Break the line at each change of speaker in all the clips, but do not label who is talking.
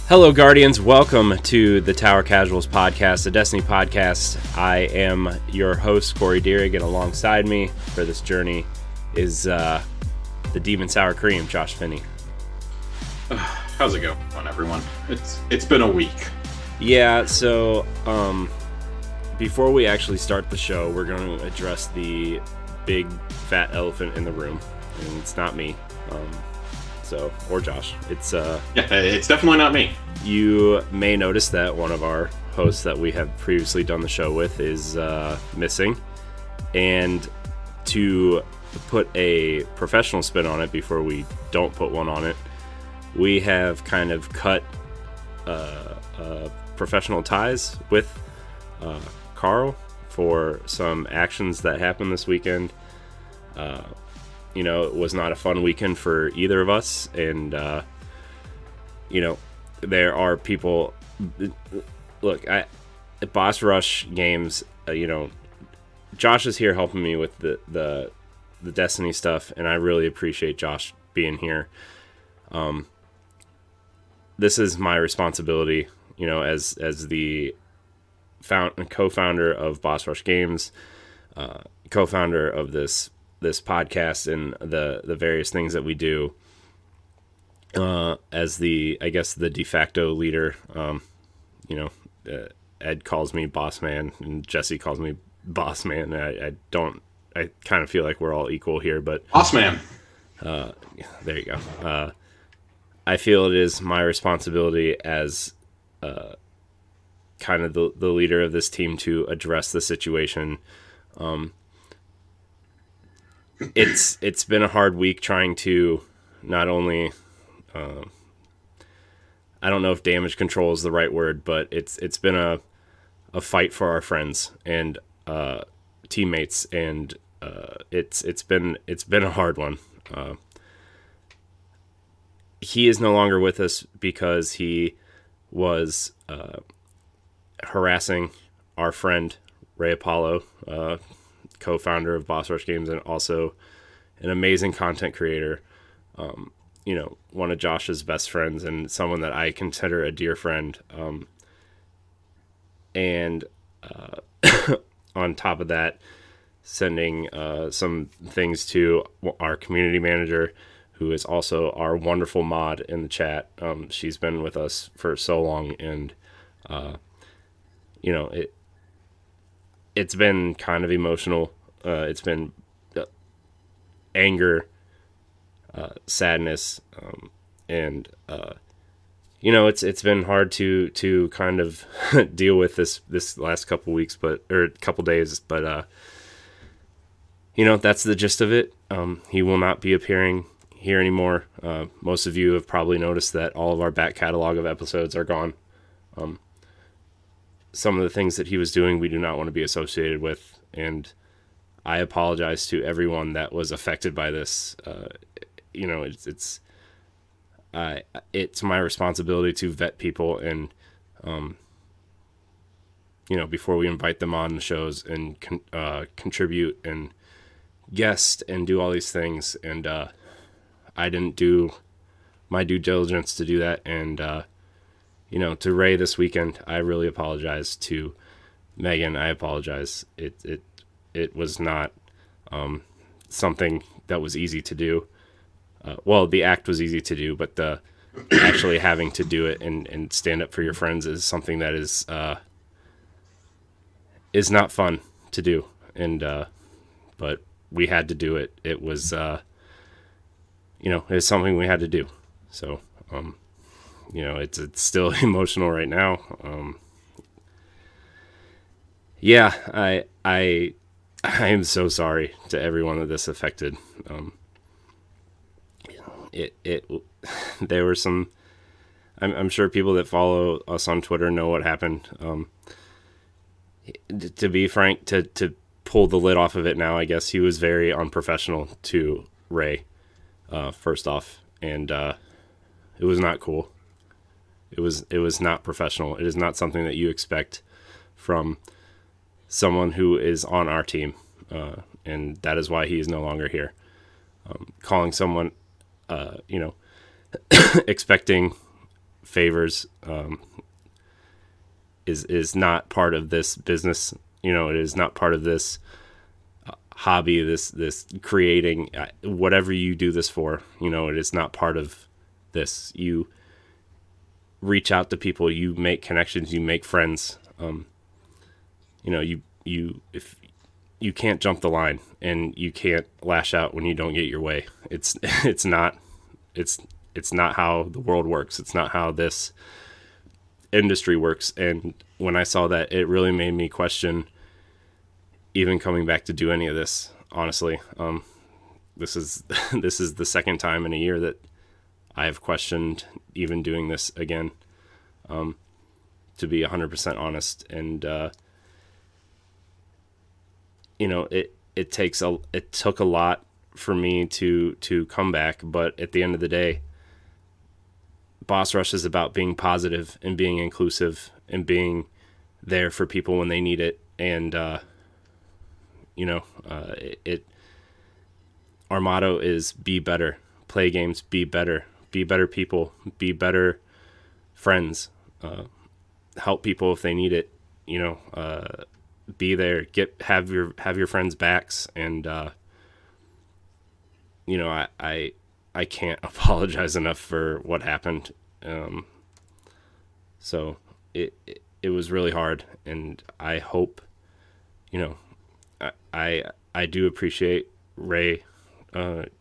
Hello, Guardians. Welcome to the Tower Casuals podcast, a Destiny podcast. I am your host, Corey Deering, and alongside me for this journey is the Demon Sour Cream, Josh Finney.
How's it going, everyone? It's been a week.
Yeah, so before we actually start the show, we're going to address the big fat elephant in the room, and it's not me. Or Josh. It's
definitely not me.
You may notice that one of our hosts that we have previously done the show with is missing. And to put a professional spin on it before we don't put one on it, we have kind of cut professional ties with Carl for some actions that happened this weekend. It was not a fun weekend for either of us, and there are people. Look, at Boss Rush games, Josh is here helping me with the Destiny stuff, and I really appreciate Josh being here. This is my responsibility, as the co-founder of Boss Rush Games, co-founder of this podcast and the various things that we do, as the de facto leader. Ed calls me boss man and Jesse calls me boss man. I kind of feel like we're all equal here, but
boss man.
There you go. I feel it is my responsibility as kind of the leader of this team to address the situation. It's been a hard week trying to not only I don't know if damage control is the right word, but it's been a fight for our friends and teammates, and it's been a hard one. He is no longer with us because he was harassing our friend Ray Apollo, co-founder of Boss Rush Games and also an amazing content creator, one of Josh's best friends and someone that I consider a dear friend. And on top of that, sending some things to our community manager, who is also our wonderful mod in the chat. She's been with us for so long, and it's been kind of emotional. It's been anger, sadness, and it's been hard to kind of deal with this last couple weeks, couple days. But that's the gist of it. He will not be appearing here anymore. Most of you have probably noticed that all of our back catalog of episodes are gone. Some of the things that he was doing, we do not want to be associated with, and I apologize to everyone that was affected by this. It's my responsibility to vet people and, before we invite them on the shows and contribute and guest and do all these things. And I didn't do my due diligence to do that. And, to Ray this weekend, I really apologize. To Megan, I apologize. It was not something that was easy to do. The act was easy to do, but the actually having to do it and stand up for your friends is something that is not fun to do. And but we had to do it. It was it's something we had to do. So it's still emotional right now. I am so sorry to everyone that this affected. There were some, I'm sure people that follow us on Twitter know what happened. To be frank, to pull the lid off of it now, I guess he was very unprofessional to Ray, first off, and it was not cool. It was not professional. It is not something that you expect from someone who is on our team, and that is why he is no longer here. Calling someone, expecting favors is not part of this business. You know, it is not part of this hobby, this creating, whatever you do this for. You know, it is not part of this. You reach out to people, you make connections, you make friends. You know, if you can't jump the line and you can't lash out when you don't get your way. It's not how the world works. It's not how this industry works. And when I saw that, it really made me question even coming back to do any of this. Honestly, this is the second time in a year that I have questioned even doing this again. To be 100% honest, and you know, it took a lot for me to come back, but at the end of the day, Boss Rush is about being positive and being inclusive and being there for people when they need it. And you know, our motto is be better, play games, be better people, be better friends, help people if they need it, you know, be there, have your friends' backs. And you know, I can't apologize enough for what happened. So it was really hard, and I hope, you know, I do appreciate, Ray,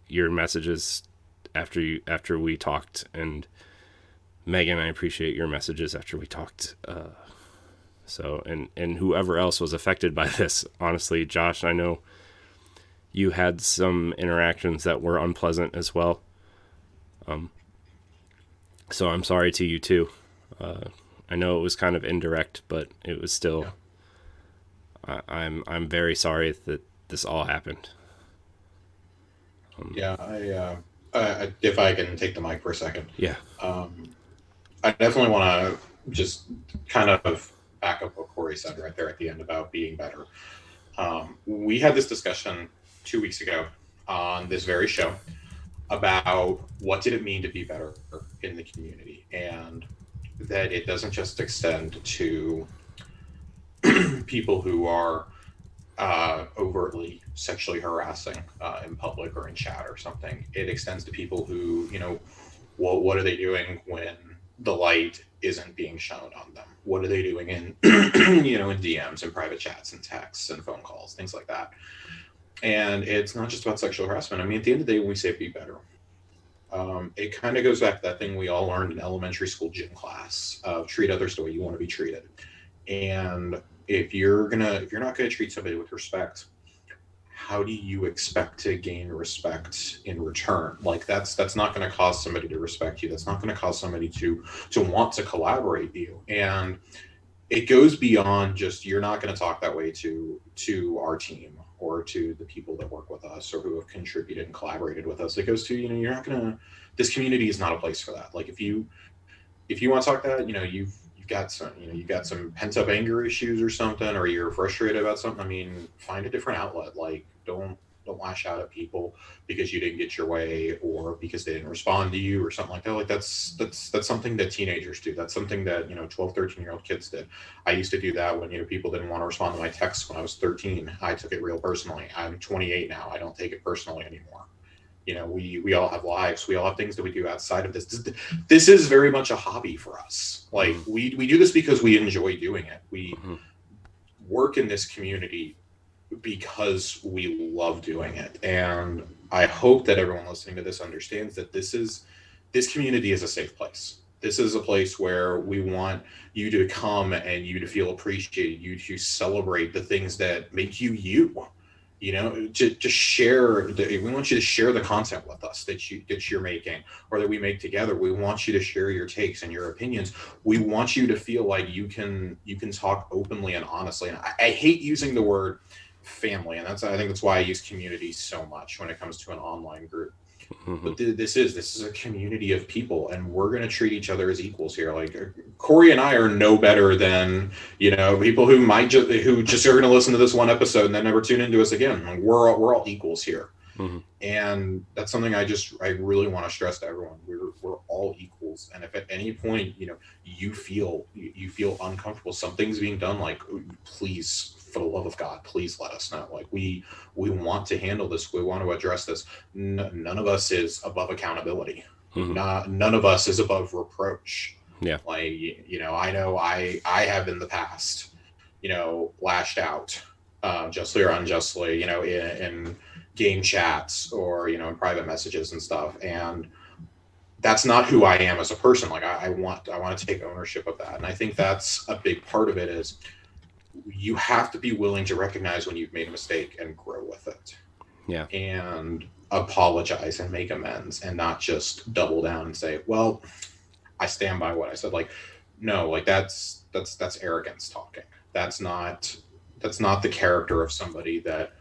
your messages after we talked, and Megan, I appreciate your messages after we talked. So, and whoever else was affected by this, honestly, Josh, I know you had some interactions that were unpleasant as well. So I'm sorry to you too. I know it was kind of indirect, but it was still, yeah. I'm very sorry that this all happened.
Yeah, I if I can take the mic for a second.
Yeah.
I definitely want to just kind of back up what Corey said right there at the end about being better. We had this discussion 2 weeks ago on this very show about what did it mean to be better in the community, and that it doesn't just extend to people who are overtly sexually harassing in public or in chat or something. It extends to people who, you know, what are they doing when the light isn't being shown on them? What are they doing in, you know, in DMs and private chats and texts and phone calls, things like that. And it's not just about sexual harassment. I mean, at the end of the day, when we say be better, it kind of goes back to that thing we all learned in elementary school gym class of treat others the way you want to be treated. And if you're not gonna treat somebody with respect, how do you expect to gain respect in return? Like that's not going to cause somebody to respect you. That's not going to cause somebody to want to collaborate with you. And it goes beyond just, you're not going to talk that way to our team or to the people that work with us or who have contributed and collaborated with us. It goes to, you know, you're not going to, this community is not a place for that. Like if you want to talk that, you know, you've got some pent up anger issues or something, or you're frustrated about something. I mean, find a different outlet. Like don't lash out at people because you didn't get your way or because they didn't respond to you or something like that. Like that's something that teenagers do. That's something that, you know, 12, 13-year-old kids did. I used to do that when, you know, people didn't want to respond to my texts when I was 13. I took it real personally. I'm 28 now. I don't take it personally anymore. You know, we all have lives. We all have things that we do outside of this. This is very much a hobby for us. Like we do this because we enjoy doing it. We work in this community because we love doing it. And I hope that everyone listening to this understands that this community is a safe place. This is a place where we want you to come and you to feel appreciated, you to celebrate the things that make you you. You know, to share. We want you to share the content with us that you're making or that we make together. We want you to share your takes and your opinions. We want you to feel like you can talk openly and honestly. And I hate using the word family, and I think that's why I use community so much when it comes to an online group. But this is a community of people, and we're going to treat each other as equals here. Like Corey and I are no better than, you know, people who who just are going to listen to this one episode and then never tune into us again. Like we're all equals here, and that's something I really want to stress to everyone. We're all equals. rules. And if at any point, you feel uncomfortable, something's being done, like, please, for the love of God, please let us know. Like, we want to handle this. We want to address this. None of us is above accountability. None of us is above reproach.
Yeah.
Like, I know I have in the past, lashed out, justly or unjustly, in game chats or, in private messages and stuff. And that's not who I am as a person. Like, I want to take ownership of that. And I think that's a big part of it, is you have to be willing to recognize when you've made a mistake and grow with it.
Yeah.
And apologize and make amends, and not just double down and say, well, I stand by what I said. Like, no, like that's arrogance talking. That's not the character of somebody that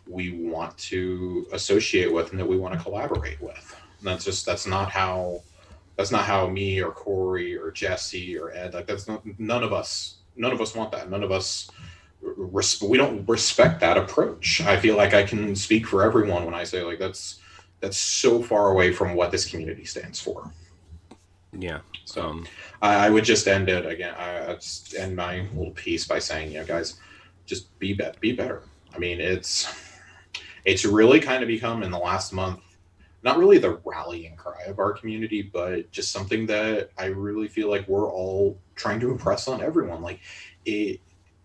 we want to associate with and that we want to collaborate with. And that's not how me or Corey or Jesse or Ed, like, that's not, none of us want that. None of us, we don't respect that approach. I feel like I can speak for everyone when I say, like, that's so far away from what this community stands for.
Yeah.
So I would just end it again. I'd just end my little piece by saying, guys, just be better. I mean, it's really kind of become, in the last month, not really the rallying cry of our community, but just something that I really feel like we're all trying to impress on everyone. Like,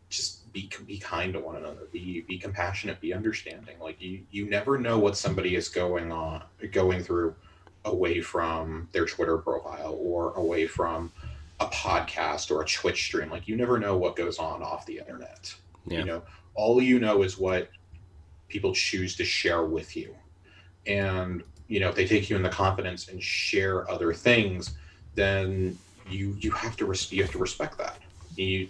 just be kind to one another, be compassionate, be understanding. Like, you never know what somebody is going through away from their Twitter profile or away from a podcast or a Twitch stream. Like, you never know what goes on off the internet.
Yeah.
All is what people choose to share with you. And, if they take you in the confidence and share other things, then you have to respect that.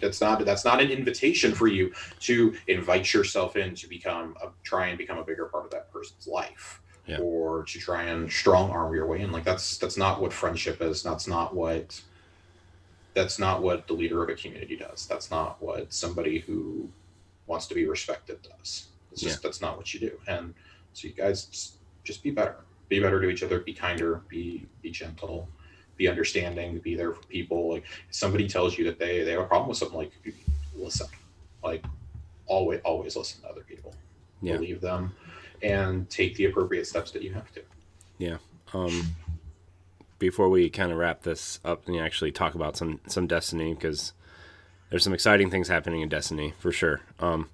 That's not an invitation for you to invite yourself in to try and become a bigger part of that person's life.
Yeah.
Or to try and strong arm your way in. Like, that's not what friendship is. That's not what the leader of a community does. That's not what somebody who wants to be respected does. It's just, that's not what you do. And so you guys just be better. Be better to each other. Be kinder. Be gentle. Be understanding. Be there for people. Like, if somebody tells you that they have a problem with something, like, listen. Like, always listen to other people.
Yeah.
Believe them, and take the appropriate steps that you have to.
Yeah. Before we kind of wrap this up and actually talk about some Destiny, because there's some exciting things happening in Destiny for sure. I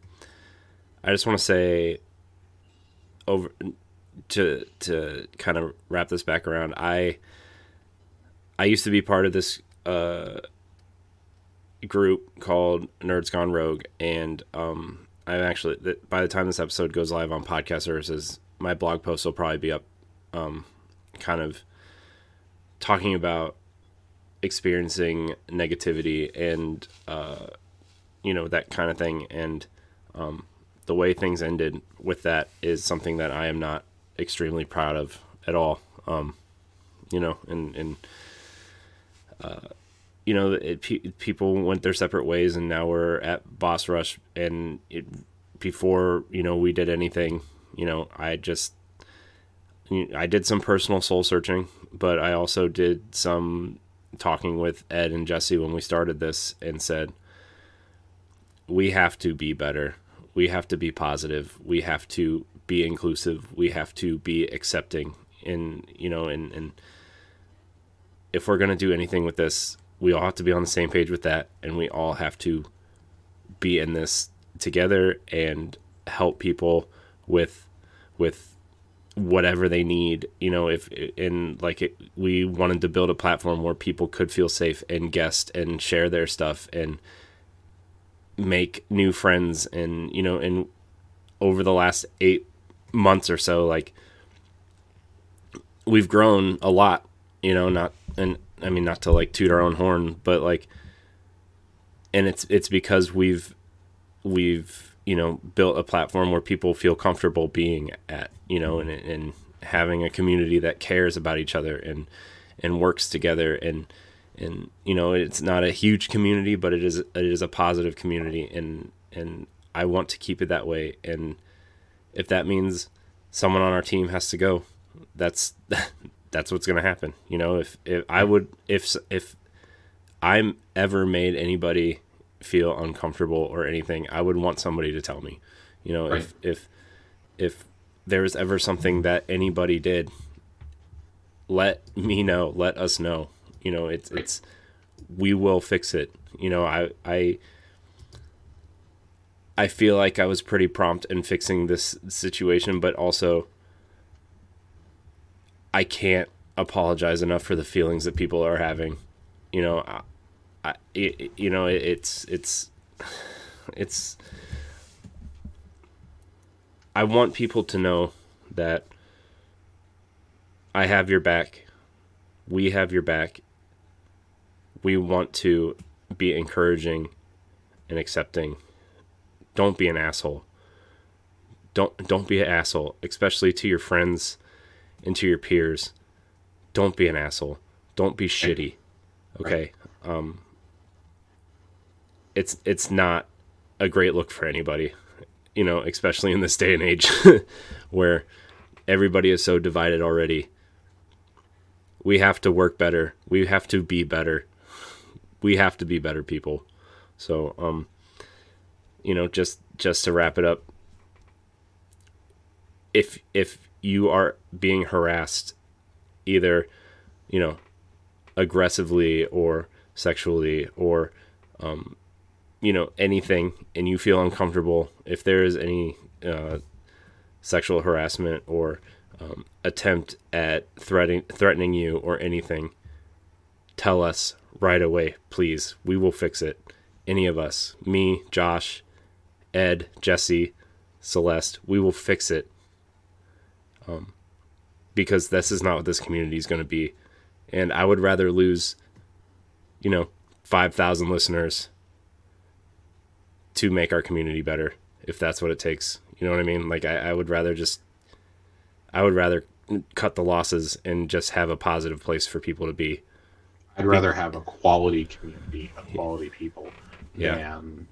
just want to say, over to kind of wrap this back around, I used to be part of this group called Nerds Gone Rogue, and I've actually, by the time this episode goes live on podcast services, my blog post will probably be up, kind of talking about experiencing negativity and that kind of thing. And the way things ended with that is something that I am not extremely proud of at all. People went their separate ways, and now we're at Boss Rush. And before we did anything, I did some personal soul searching, but I also did some talking with Ed and Jesse when we started this, and said, we have to be better. We have to be positive. We have to be inclusive. We have to be accepting. And if we're going to do anything with this, we all have to be on the same page with that, and we all have to be in this together and help people with whatever they need. We wanted to build a platform where people could feel safe and guest and share their stuff and make new friends. And over the last 8 months or so, like, we've grown a lot, not to like toot our own horn, but like, and it's because we've built a platform where people feel comfortable being at, and having a community that cares about each other and works together. And it's not a huge community, but it is a positive community, and I want to keep it that way. And if that means someone on our team has to go, that's that's what's going to happen. You know, if I'm ever made anybody feel uncomfortable or anything, I would want somebody to tell me. You know,
Right.
if there was ever something that anybody did, let me know, let us know. You know, it's we will fix it. You know, I feel like I was pretty prompt in fixing this situation, but also I can't apologize enough for the feelings that people are having. You know, it's I want people to know that I have your back. We have your back. We want to be encouraging and accepting. Don't be an asshole. Don't be an asshole, especially to your friends and to your peers. Don't be an asshole. Don't be shitty. Okay? It's not a great look for anybody, you know, especially in this day and age where everybody is so divided already. We have to work better. We have to be better. We have to be better people. So, you know, just to wrap it up, if you are being harassed, either, you know, aggressively or sexually or, you know, anything, and you feel uncomfortable, if there is any sexual harassment or attempt at threatening you or anything, tell us right away, please. We will fix it. Any of us, me, Josh, Ed, Jesse, Celeste, we will fix it. Because this is not what this community is going to be. And I would rather lose, you know, 5,000 listeners to make our community better, if that's what it takes. You know what I mean? Like, I would rather cut the losses and just have a positive place for people to be.
I'd rather have a quality community, a quality people, than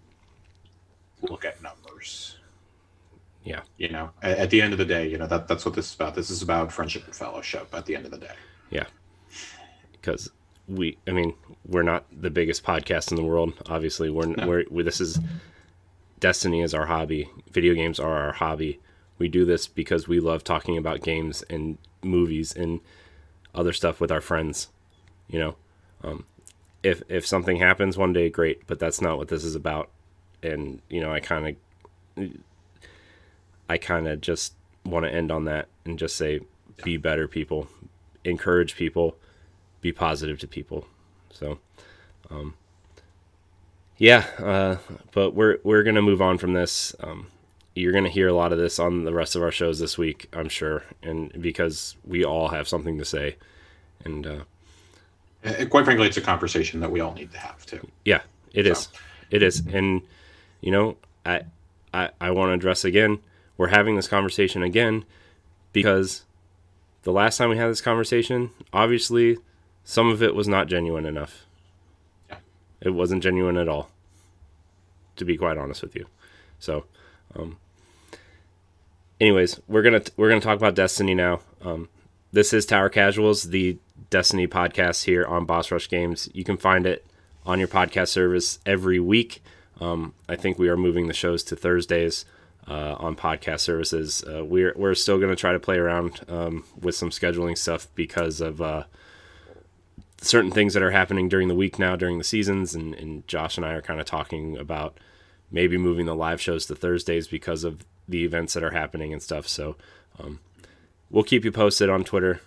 look at numbers.
Yeah.
You know, at the end of the day, you know, that's what this is about. This is about friendship and fellowship at the end of the day.
Yeah. Because we're not the biggest podcast in the world. Obviously, this is Destiny is our hobby. Video games are our hobby. We do this because we love talking about games and movies and other stuff with our friends. You know, if something happens one day, great, but that's not what this is about. And, you know, I kind of just want to end on that and just say, be better people, encourage people, be positive to people. So, but we're going to move on from this. You're going to hear a lot of this on the rest of our shows this week, I'm sure. And because we all have something to say, and
quite frankly, it's a conversation that we all need to have too.
Yeah, it is. And, you know, I want to address again, we're having this conversation again because the last time we had this conversation, obviously some of it was not genuine enough.
Yeah.
It wasn't genuine at all, to be quite honest with you. So, anyways, we're gonna talk about Destiny now. This is Tower Casuals, the Destiny podcast here on Boss Rush Games. You can find it on your podcast service every week. I think we are moving the shows to Thursdays on podcast services. We're still going to try to play around with some scheduling stuff because of certain things that are happening during the week now, during the seasons, and Josh and I are kind of talking about maybe moving the live shows to Thursdays because of the events that are happening and stuff. So we'll keep you posted on Twitter.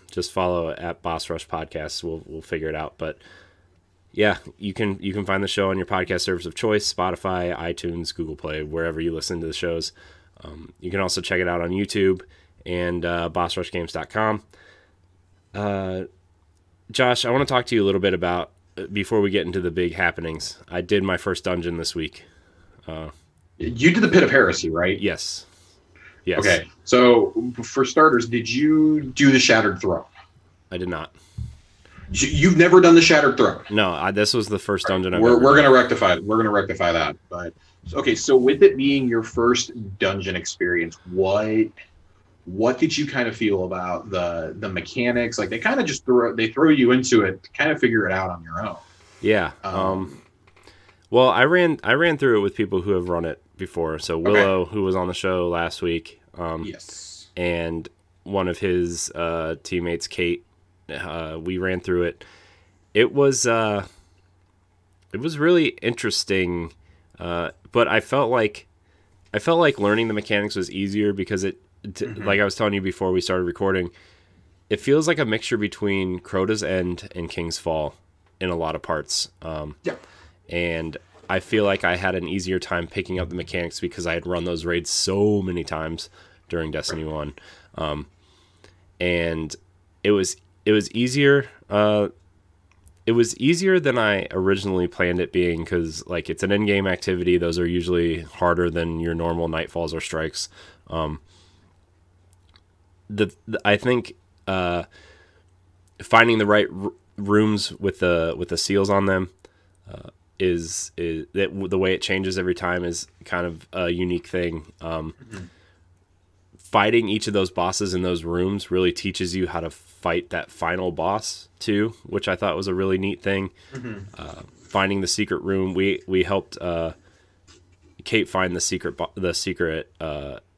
Just follow at Boss Rush Podcasts. We'll figure it out. But yeah, you can find the show on your podcast service of choice: Spotify, iTunes, Google Play, wherever you listen to the shows. You can also check it out on YouTube and bossrushgames.com. Josh, I want to talk to you a little bit about, before we get into the big happenings. I did my first dungeon this week.
You did the Pit of Heresy, right?
Yes.
Okay, so for starters, did you do the Shattered Throne?
I did not.
You've never done the Shattered Throne?
No, this was the first dungeon I've
We're
ever
going to rectify it. We're going to rectify that. But okay, so with it being your first dungeon experience, what what did you kind of feel about the mechanics? Like they kind of just throw you into it to kind of figure it out on your own.
Yeah. Well, I ran through it with people who have run it before. So Willow, who was on the show last week,
yes,
and one of his teammates, Kate, we ran through it. It was really interesting, but I felt like learning the mechanics was easier because like I was telling you before we started recording, it feels like a mixture between Crota's End and King's Fall in a lot of parts. And I feel like I had an easier time picking up the mechanics because I had run those raids so many times during Destiny 1. And it was easier. It was easier than I originally planned it being because, like, it's an in-game activity. Those are usually harder than your normal nightfalls or strikes. I think finding the right rooms with the seals on them is that the way it changes every time is kind of a unique thing. Fighting each of those bosses in those rooms really teaches you how to fight that final boss too, which I thought was a really neat thing. Finding the secret room, we helped Kate find the secret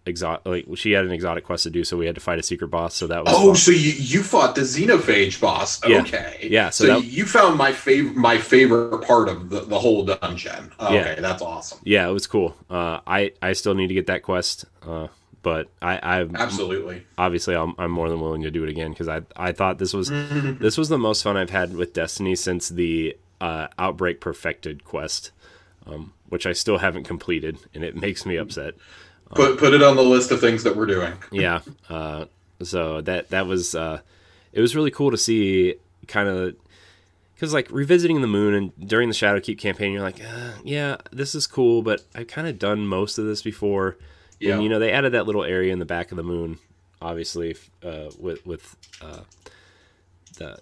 exotic. Like, she had an exotic quest to do, so we had to fight a secret boss. So that was fun.
So you fought the Xenophage boss. Okay,
yeah.
So you found my favorite part of the whole dungeon. Okay, that's awesome.
Yeah, it was cool. I still need to get that quest. But I
absolutely,
obviously I'm more than willing to do it again because I thought this was the most fun I've had with Destiny since the Outbreak Perfected quest, which I still haven't completed, and it makes me upset.
Put it on the list of things that we're doing.
Yeah, so that was it was really cool to see, kind of, because like revisiting the moon and during the Shadowkeep campaign, you're like, yeah, this is cool, but I've kind of done most of this before. Yeah. And, you know, they added that little area in the back of the moon, obviously, with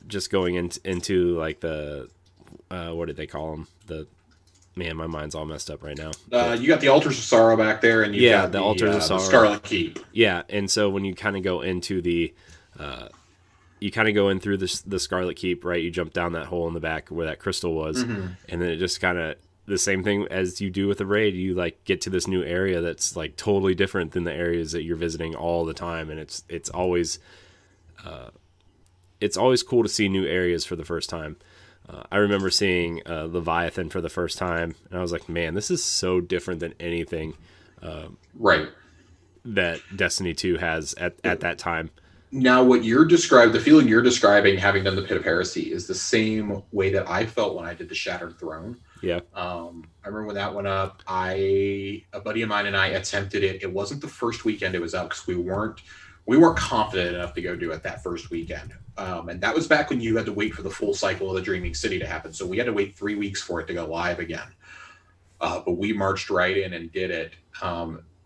just going into like the, what did they call them? Man, my mind's all messed up right now.
You got the Altars of Sorrow back there, and you got
the Altars of Sorrow,
the Scarlet Keep.
Yeah, and so when you kind of go into the, you kind of go in through the Scarlet Keep, right? You jump down that hole in the back where that crystal was, and then it just kind of, the same thing as you do with the raid, you like get to this new area that's like totally different than the areas that you're visiting all the time, and it's always cool to see new areas for the first time. I remember seeing Leviathan for the first time, and I was like, man, this is so different than anything that Destiny 2 has at that time.
Now, what you're describing, the feeling you're describing, having done the Pit of Heresy, is the same way that I felt when I did the Shattered Throne.
Yeah.
I remember when that went up, a buddy of mine and I attempted it. It wasn't the first weekend it was up because we weren't confident enough to go do it that first weekend. And that was back when you had to wait for the full cycle of the Dreaming City to happen. So we had to wait 3 weeks for it to go live again. But we marched right in and did it.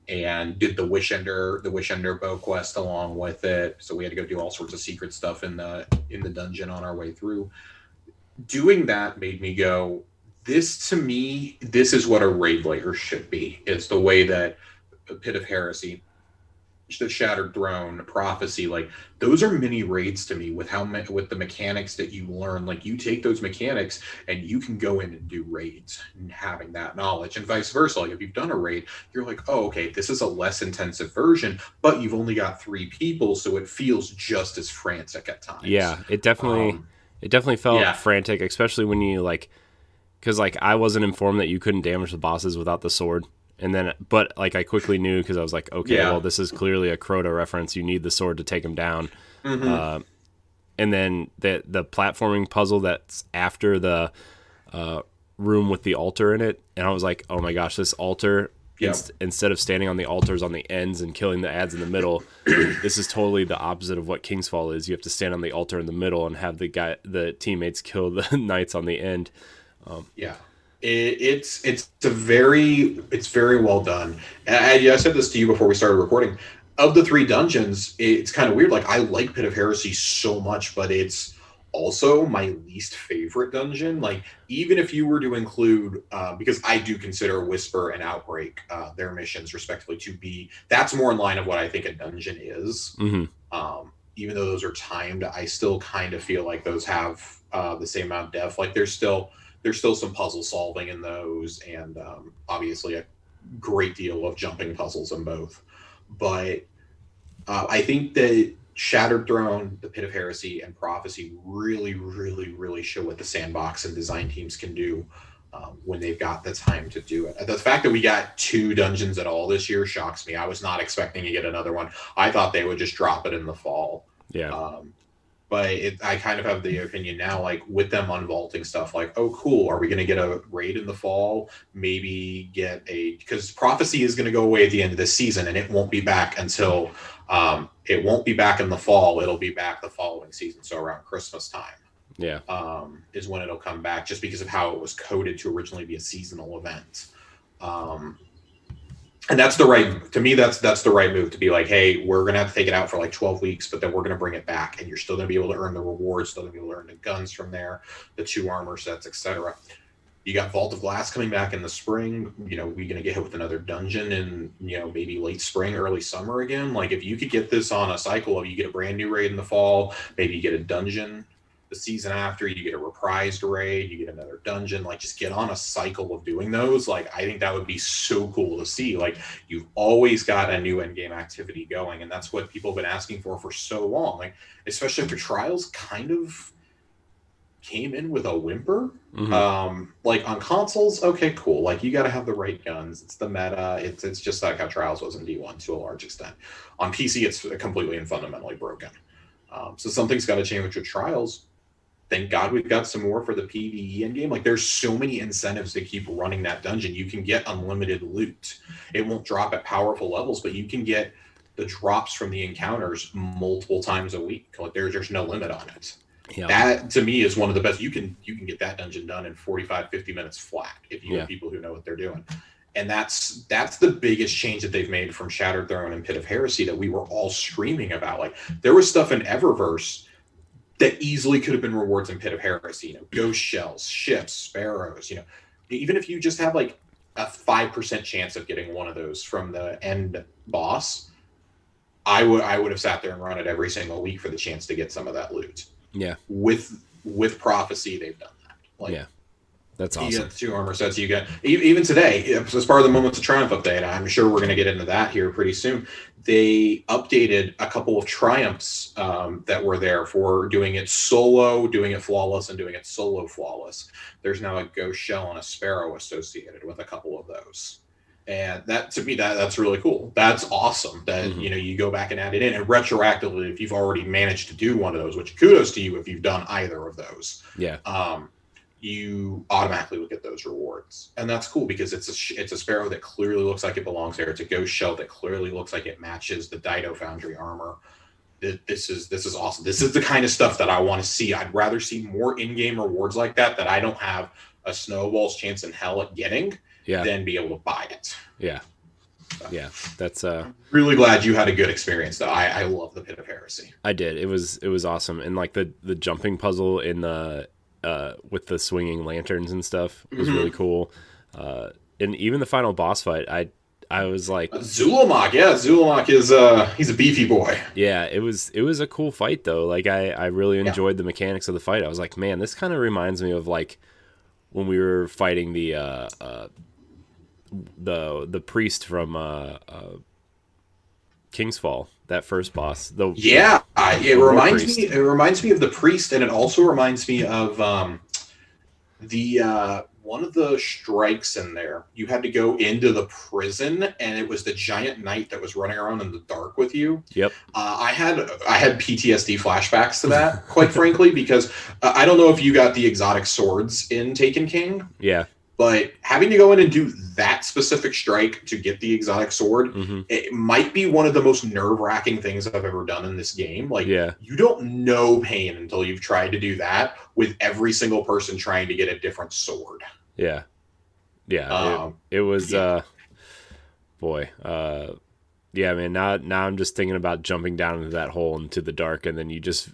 And did the Wishender bow quest along with it. So we had to go do all sorts of secret stuff in the dungeon on our way through. Doing that made me go, this is what a raid layer should be. It's the way that Pit of Heresy, the Shattered Throne, Prophecy, like those are mini raids to me with with the mechanics that you learn. Like you take those mechanics and you can go in and do raids and having that knowledge, and vice versa. Like if you've done a raid, you're like, oh, okay, this is a less intensive version, but you've only got 3 people, so it feels just as frantic at times.
Yeah, it definitely felt frantic, especially when you like, because like I wasn't informed that you couldn't damage the bosses without the sword. And then, but like I quickly knew because I was like, okay, well, this is clearly a Crota reference. You need the sword to take him down. And then the platforming puzzle that's after the room with the altar in it, and I was like, oh my gosh, this altar, instead of standing on the altars on the ends and killing the ads in the middle, this is totally the opposite of what King's Fall is. You have to stand on the altar in the middle and have the teammates kill the knights on the end.
It's very well done. And I said this to you before we started recording. Of the 3 dungeons, it's kind of weird. Like I like Pit of Heresy so much, but it's also my least favorite dungeon. Like, even if you were to include, because I do consider Whisper and Outbreak, their missions respectively, to be, that's more in line of what I think a dungeon is.
Mm-hmm.
Even though those are timed, I still kind of feel like those have the same amount of depth. Like, there's still some puzzle solving in those, and obviously a great deal of jumping puzzles in both. But I think that Shattered Throne, The Pit of Heresy, and Prophecy really, really, really show what the sandbox and design teams can do when they've got the time to do it. The fact that we got 2 dungeons at all this year shocks me. I was not expecting to get another one. I thought they would just drop it in the fall.
Yeah.
But I kind of have the opinion now, like with them unvaulting stuff, like, oh, cool, are we going to get a raid in the fall? Maybe because Prophecy is going to go away at the end of this season, and it won't be back until it won't be back in the fall. It'll be back the following season, so around Christmas time.
Yeah.
Is when it'll come back, just because of how it was coded to originally be a seasonal event. And that's the right move to be like, hey, we're going to have to take it out for like 12 weeks, but then we're going to bring it back, and you're still going to be able to earn the rewards, still going to be able to earn the guns from there, the 2 armor sets, etc. You got Vault of Glass coming back in the spring. We're going to get hit with another dungeon in, maybe late spring, early summer again. Like, if you could get this on a cycle of, you get a brand new raid in the fall, maybe you get a dungeon the season after, you get a reprised raid, you get another dungeon, like, just get on a cycle of doing those. Like, I think that would be so cool to see. Like, you've always got a new end game activity going, and that's what people have been asking for so long. Like, especially after Trials kind of came in with a whimper.
Mm-hmm.
Like, on consoles, okay, cool, like, you got to have the right guns, it's the meta, it's just like how Trials was in D1 to a large extent. On PC, it's completely and fundamentally broken. So something's got to change with Trials. Thank God we've got some more for the PvE endgame. Like, there's so many incentives to keep running that dungeon. You can get unlimited loot. It won't drop at powerful levels, but you can get the drops from the encounters multiple times a week. Like, there's no limit on it. Yeah. That, to me, is one of the best. You can get that dungeon done in 45, 50 minutes flat if you have people who know what they're doing. And that's the biggest change that they've made from Shattered Throne and Pit of Heresy that we were all screaming about. Like, there was stuff in Eververse that easily could have been rewards in Pit of Heresy, ghost shells, ships, sparrows, even if you just have like a 5% chance of getting one of those from the end boss, I would have sat there and run it every single week for the chance to get some of that loot.
Yeah.
With Prophecy, they've done that. Like,
yeah. That's awesome.
You get 2 armor sets. You get, even today, as part of the Moments of Triumph update, I'm sure we're going to get into that here pretty soon. They updated a couple of triumphs that were there for doing it solo, doing it flawless, and doing it solo flawless. There's now a ghost shell and a sparrow associated with a couple of those. And that, to me, that's really cool. That's awesome that, you go back and add it in. And retroactively, if you've already managed to do one of those, which kudos to you if you've done either of those.
Yeah.
You automatically will get those rewards, and that's cool because it's a sparrow that clearly looks like it belongs there. It's a ghost shell that clearly looks like it matches the Dido Foundry armor. This is awesome. This is the kind of stuff that I want to see. I'd rather see more in-game rewards like that I don't have a snowball's chance in hell at getting than be able to buy it.
Yeah. Yeah, that's
really glad you had a good experience though. I love the Pit of Heresy.
I did. It was awesome, and like the jumping puzzle in the with the swinging lanterns and stuff was really cool. And even the final boss fight, I was like,
Zulamach. Yeah, Zulamach is he's a beefy boy.
Yeah, it was a cool fight though. Like I really enjoyed the mechanics of the fight. I was like, man, this kind of reminds me of like when we were fighting the priest from King's Fall. That first boss,
it reminds me of the priest, and it also reminds me of the one of the strikes in there. You had to go into the prison, and it was the giant knight that was running around in the dark with you.
Yep.
I had PTSD flashbacks to that, quite frankly, because I don't know if you got the exotic swords in Taken King.
Yeah.
But having to go in and do that specific strike to get the exotic sword, it might be one of the most nerve-wracking things I've ever done in this game. Like, you don't know pain until you've tried to do that with every single person trying to get a different sword.
Yeah. Yeah. It was, boy. Yeah, man, now I'm just thinking about jumping down into that hole into the dark, and then you just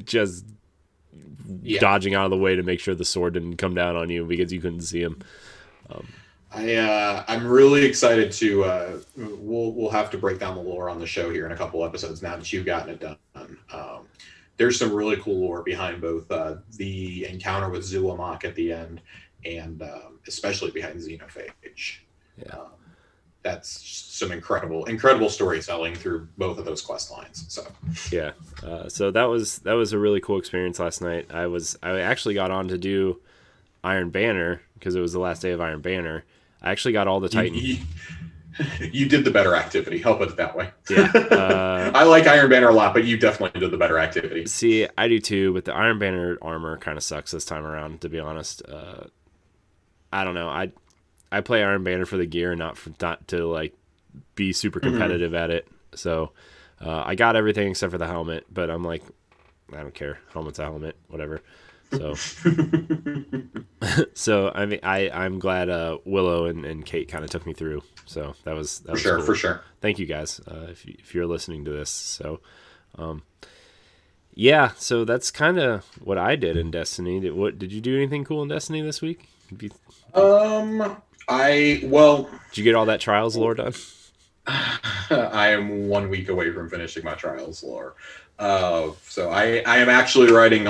just dodging out of the way to make sure the sword didn't come down on you because you couldn't see him.
I'm really excited to we'll have to break down the lore on the show here in a couple episodes now that you've gotten it done. There's some really cool lore behind both the encounter with Zulamach at the end and especially behind Xenophage.
Yeah.
That's some incredible storytelling through both of those quest lines. So
yeah, so that was a really cool experience last night. I actually got on to do Iron Banner because it was the last day of Iron Banner. I actually got all the Titan.
You did the better activity. I'll put it that way.
Yeah,
I like Iron Banner a lot, but you definitely did the better activity.
See, I do too, but the Iron Banner armor kind of sucks this time around. To be honest, I don't know. I play Iron Banner for the gear, not to like be super competitive at it. So I got everything except for the helmet, but I'm like, I don't care. Helmet's a helmet, whatever. So so I mean, I'm glad Willow and Kate kind of took me through. So that was cool.
For sure.
Thank you guys if you're listening to this. So yeah, so that's kind of what I did in Destiny. Did you do anything cool in Destiny this week? Did
you
get all that Trials lore done?
I am 1 week away from finishing my Trials lore. So I am actually working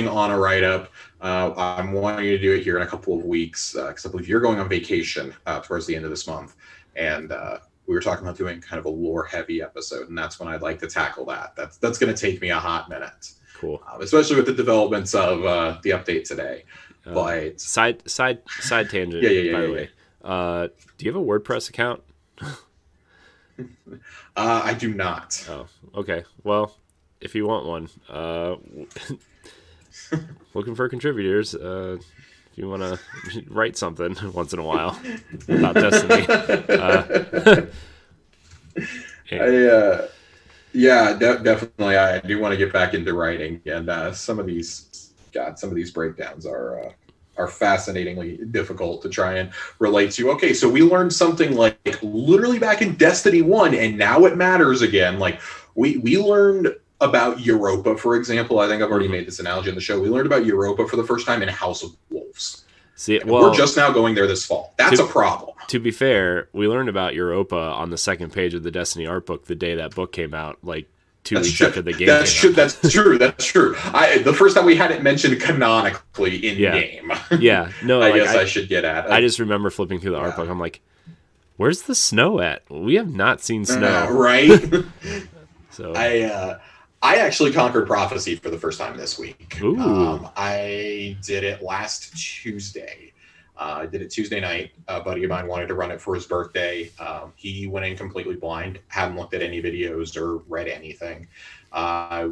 on a write-up. I'm wanting to do it here in a couple of weeks, because I believe you're going on vacation towards the end of this month. And we were talking about doing kind of a lore-heavy episode, and that's when I'd like to tackle that. That's going to take me a hot minute.
Cool.
Especially with the developments of the update today. But
side tangent. By the way, do you have a WordPress account?
I do not.
Oh, okay. Well, if you want one, looking for contributors. If you want to write something once in a while about Destiny.
Definitely. I do want to get back into writing, and some of these breakdowns are fascinatingly difficult to try and relate to. Okay, so we learned something like literally back in Destiny 1, and now it matters again. Like we learned about Europa, for example. I think I've already made this analogy in the show. We learned about Europa for the first time in House of Wolves. We're just now going there this fall. That's a problem.
To be fair, we learned about Europa on the second page of the Destiny art book the day that book came out, like 2 weeks after the game came out.
That's true. The first time we had it mentioned canonically in game.
Yeah. No,
I guess I should get at it.
I just remember flipping through the art book. I'm like, where's the snow at? We have not seen snow.
Right?
So
I actually conquered Prophecy for the first time this week.
Ooh.
I did it last Tuesday. I did it Tuesday night. A buddy of mine wanted to run it for his birthday. He went in completely blind, hadn't looked at any videos or read anything.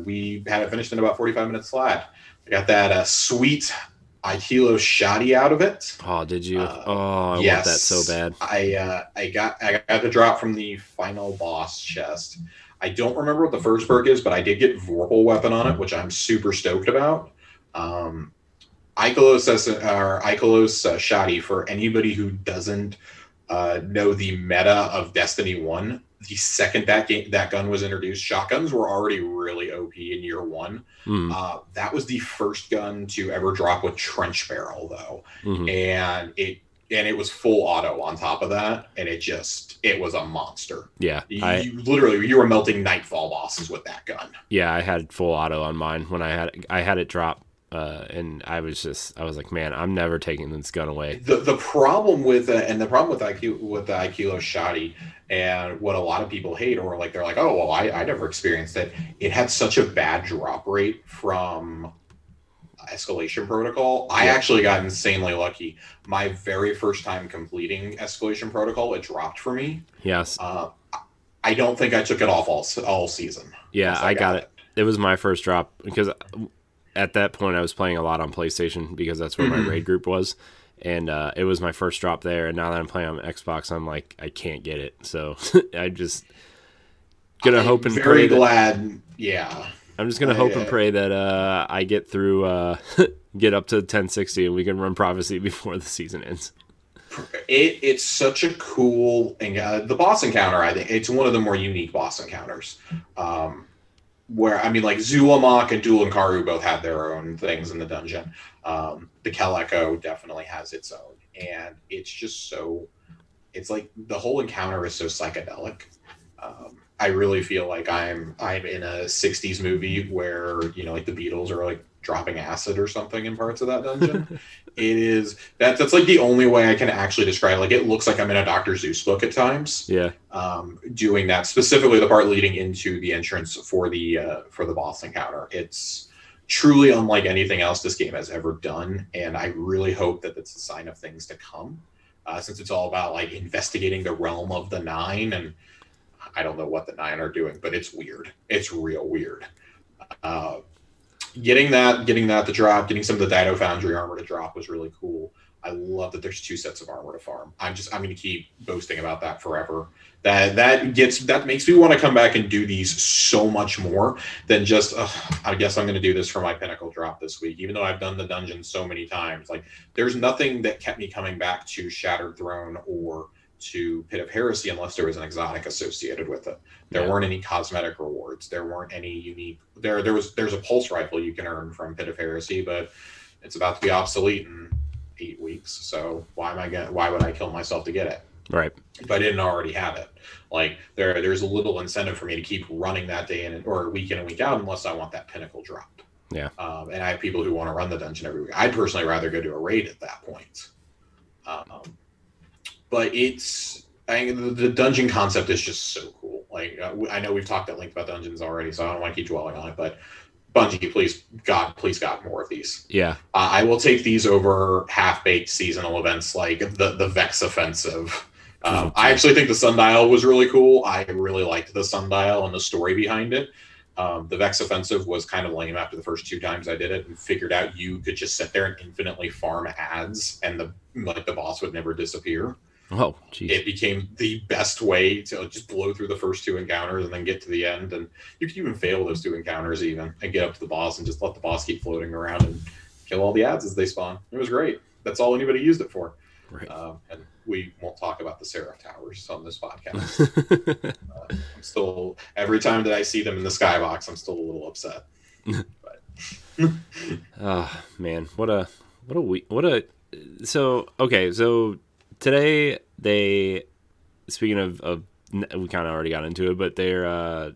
We had it finished in about 45 minutes flat. I got that sweet Aikilo shoddy out of it.
Oh, did you? I want that so bad.
I got the drop from the final boss chest. I don't remember what the first perk is, but I did get Vorpal Weapon on it, which I'm super stoked about. Aiklos Shoddy, for anybody who doesn't know the meta of Destiny 1, the second that gun was introduced, shotguns were already really OP in year 1. That was the first gun to ever drop with Trench Barrel, though. And it was full auto on top of that, and it was a monster.
Yeah.
You were melting Nightfall bosses with that gun.
Yeah, I had full auto on mine when I had it drop, and I was like, man, I'm never taking this gun away.
The problem with the Aikilo Shoddy, and what a lot of people hate, or like they're like, oh well, I never experienced it. It had such a bad drop rate from Escalation Protocol. I actually got insanely lucky. My very first time completing Escalation Protocol, it dropped for me.
Yes.
I don't think I took it off all season.
Yeah, I got it. It was my first drop because at that point I was playing a lot on PlayStation because that's where my raid group was, and it was my first drop there. And now that I'm playing on Xbox, I'm like, I can't get it. So I just gonna hope and pray.
Yeah.
I'm just gonna hope and pray that I get through, get up to 1060, and we can run Prophecy before the season ends.
It's such a cool, and the boss encounter. I think it's one of the more unique boss encounters. where, I mean, like Zulamok and Dulankaru both had their own things in the dungeon. The Kel Echo definitely has its own. And it's just so, it's like the whole encounter is so psychedelic. I really feel like I'm in a 60s movie where, you know, like the Beatles are like dropping acid or something in parts of that dungeon. That's like the only way I can actually describe it. Like, it looks like I'm in a Dr. Seuss book at times.
Yeah.
Doing that, specifically the part leading into the entrance for the boss encounter. It's truly unlike anything else this game has ever done, and I really hope that it's a sign of things to come. Since it's all about like investigating the realm of the Nine, and I don't know what the Nine are doing, but it's weird. It's real weird. Getting that to drop, getting some of the Dino Foundry armor to drop was really cool. I love that there's 2 sets of armor to farm. I'm going to keep boasting about that forever. That makes me want to come back and do these so much more than just, I guess I'm going to do this for my pinnacle drop this week, even though I've done the dungeon so many times. Like, there's nothing that kept me coming back to Shattered Throne or to Pit of Heresy unless there was an exotic associated with it. There weren't any cosmetic rewards. There weren't any unique. There's a pulse rifle you can earn from Pit of Heresy, but it's about to be obsolete in 8 weeks. So why would I kill myself to get it?
Right.
If I didn't already have it. Like, there's a little incentive for me to keep running that day in or week in and week out unless I want that pinnacle drop.
Yeah.
And I have people who want to run the dungeon every week. I'd personally rather go to a raid at that point. But the dungeon concept is just so cool. Like, I know we've talked at length about dungeons already, so I don't want to keep dwelling on it, but Bungie, please God, more of these.
Yeah.
I will take these over half-baked seasonal events like the Vex Offensive. I actually think the Sundial was really cool. I really liked the Sundial and the story behind it. The Vex Offensive was kind of lame after the first 2 times I did it, and figured out you could just sit there and infinitely farm ads and the boss would never disappear.
Oh, geez.
It became the best way to just blow through the first 2 encounters and then get to the end. And you could even fail those 2 encounters and get up to the boss and just let the boss keep floating around and kill all the ads as they spawn. It was great. That's all anybody used it for.
Right.
And we ww't talk about the Seraph Towers on this podcast. I'm still, every time that I see them in the skybox, I'm still a little upset. But
oh man, what a week. So today speaking of we kind of already got into it, but they're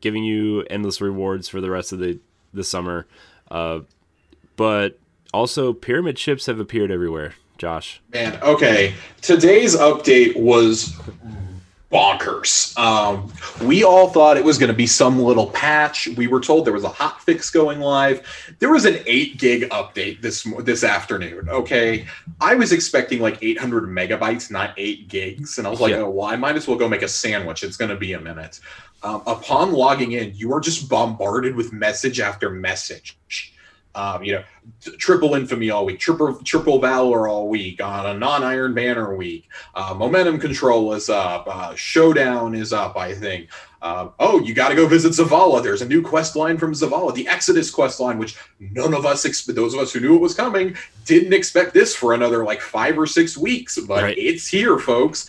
giving you endless rewards for the rest of the summer. But also pyramid ships have appeared everywhere, Josh.
Man, okay. Today's update was bonkers. We all thought it was going to be some little patch. We were told there was a hot fix going live. There was an 8 gig update this afternoon. Okay, I was expecting like 800 megabytes, not 8 gigs, and I was like, oh well, I might as well go make a sandwich. It's going to be a minute. Upon logging in, you are just bombarded with message after message. Triple infamy all week, triple valor all week, on a non-Iron Banner week. Momentum control is up. Showdown is up, I think. You got to go visit Zavala. There's a new quest line from Zavala, the Exodus quest line, which none of us, those of us who knew it was coming, didn't expect this for another like 5 or 6 weeks. But It's here, folks.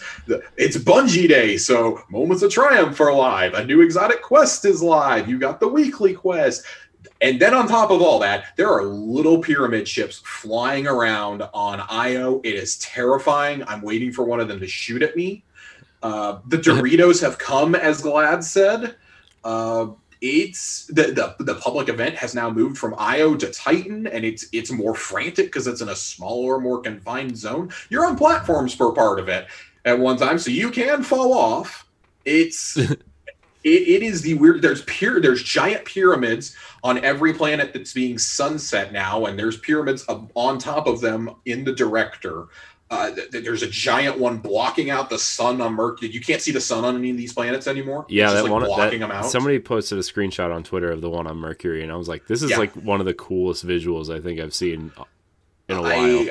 It's Bungie Day, so Moments of Triumph are live. A new exotic quest is live. You got the weekly quest. And then on top of all that, there are little pyramid ships flying around on Io. It is terrifying. I'm waiting for one of them to shoot at me. The Doritos have come, as Glad said. It's the public event has now moved from Io to Titan, and it's more frantic because it's in a smaller, more confined zone. You're on platforms for part of it at one time, so you can fall off. It is the weird. There's giant pyramids on every planet that's being sunset now, and there's pyramids on top of them in the director. There's a giant one blocking out the sun on Mercury. You can't see the sun on any of these planets anymore.
Yeah,
it's
that one
blocking them out.
Somebody posted a screenshot on Twitter of the one on Mercury, and I was like, "This is like one of the coolest visuals I think I've seen in a while."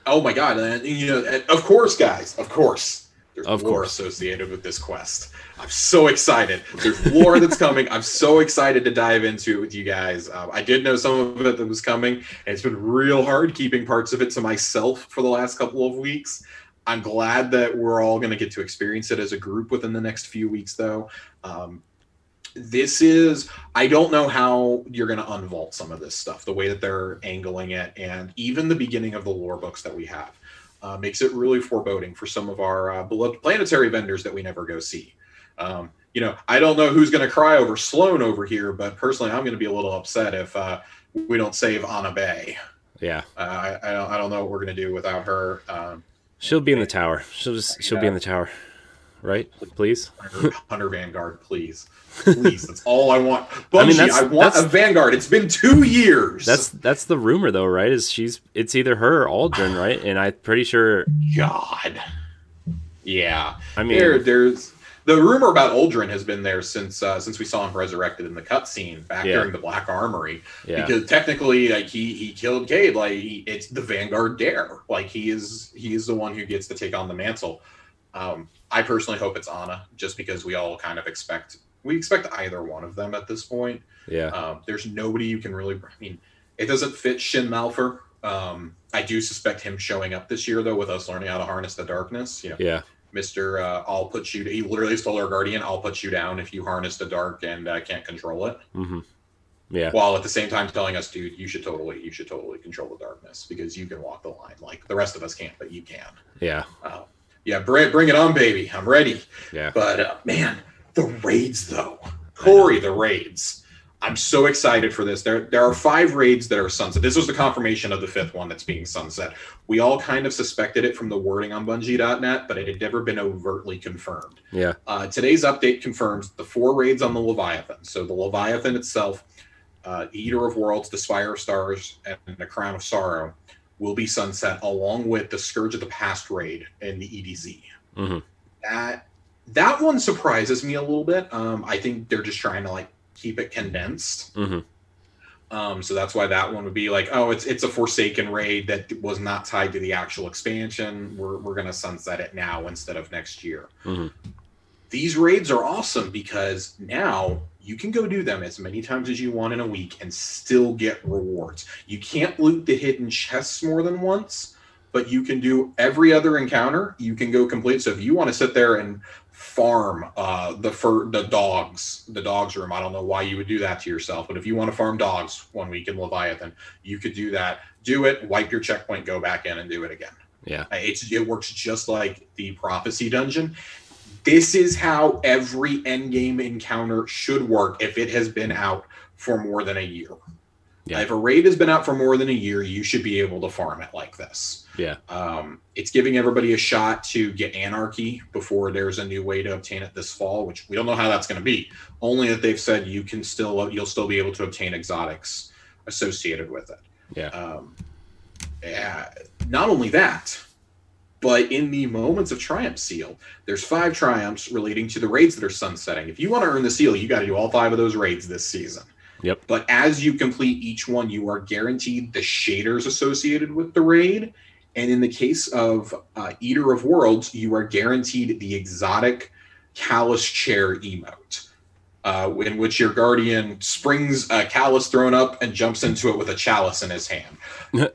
Oh my god! And, of course, guys. Of course. There's lore associated with this quest. I'm so excited. There's lore that's coming. I'm so excited to dive into it with you guys. I did know some of it that was coming, and it's been real hard keeping parts of it to myself for the last couple of weeks. I'm glad that we're all going to get to experience it as a group within the next few weeks, though. I don't know how you're going to unvault some of this stuff, the way that they're angling it, and even the beginning of the lore books that we have makes it really foreboding for some of our beloved planetary vendors that we never go see. I don't know who's going to cry over Sloan over here, but personally, I'm going to be a little upset if we don't save Anna Bay.
Yeah.
I don't know what we're going to do without her.
She'll be in the tower. She'll be in the tower. Right? Please?
Hunter Vanguard, please. Please, that's all I want. Bungie, I want a Vanguard. It's been 2 years.
That's the rumor, though, right? It's either her or Aldrin, right? And I'm pretty sure.
God. Yeah.
I mean,
there's the rumor about Aldrin has been there since we saw him resurrected in the cutscene back during the Black Armory.
Yeah.
Because technically, like he killed Cade. Like it's the Vanguard dare. Like he is the one who gets to take on the mantle. I personally hope it's Anna, just because we all kind of expect either one of them at this point.
Yeah.
There's nobody you can really. I mean, it doesn't fit Shin Malphur. I do suspect him showing up this year, though, with us learning how to harness the darkness.
Yeah.
Mr. I'll put you. He literally told our guardian, "I'll put you down if you harness the dark and can't control it."
Mm-hmm. Yeah.
While at the same time telling us, "Dude, you should totally control the darkness because you can walk the line. Like the rest of us can't, but you can."
Yeah.
Yeah. Bring it on, baby. I'm ready.
Yeah.
But man, the raids though, Corey, the raids. I'm so excited for this. There are 5 raids that are sunset. This was the confirmation of the 5th one that's being sunset. We all kind of suspected it from the wording on Bungie.net, but it had never been overtly confirmed.
Yeah.
Today's update confirms the 4 raids on the Leviathan. So the Leviathan itself, Eater of Worlds, the Spire of Stars, and the Crown of Sorrow will be sunset, along with the Scourge of the Past raid and the EDZ.
Mm-hmm.
That one surprises me a little bit. I think they're just trying to keep it condensed.
Mm-hmm.
So that's why that one would be it's a Forsaken raid that was not tied to the actual expansion. We're going to sunset it now instead of next year.
Mm-hmm.
These raids are awesome because now you can go do them as many times as you want in a week and still get rewards. You can't loot the hidden chests more than once, but you can do every other encounter. You can go complete. So if you want to sit there and farm the dogs room, I don't know why you would do that to yourself, but if you want to farm dogs 1 week in Leviathan, you could do that. Do it, wipe your checkpoint, go back in and do it again.
Yeah.
It works just like the Prophecy Dungeon. This is how every endgame encounter should work if it has been out for more than a year. Yeah. If a raid has been out for more than a year, you should be able to farm it like this.
Yeah.
It's giving everybody a shot to get Anarchy before there's a new way to obtain it this fall, which we don't know how that's going to be. Only that they've said you'll still be able to obtain exotics associated with it.
Yeah.
Not only that, but in the Moments of Triumph seal, there's 5 triumphs relating to the raids that are sunsetting. If you want to earn the seal, you got to do all 5 of those raids this season.
Yep.
But as you complete each one, you are guaranteed the shaders associated with the raid. And in the case of Eater of Worlds, you are guaranteed the exotic Callus Chair emote, in which your guardian springs a Callus thrown up and jumps into it with a chalice in his hand.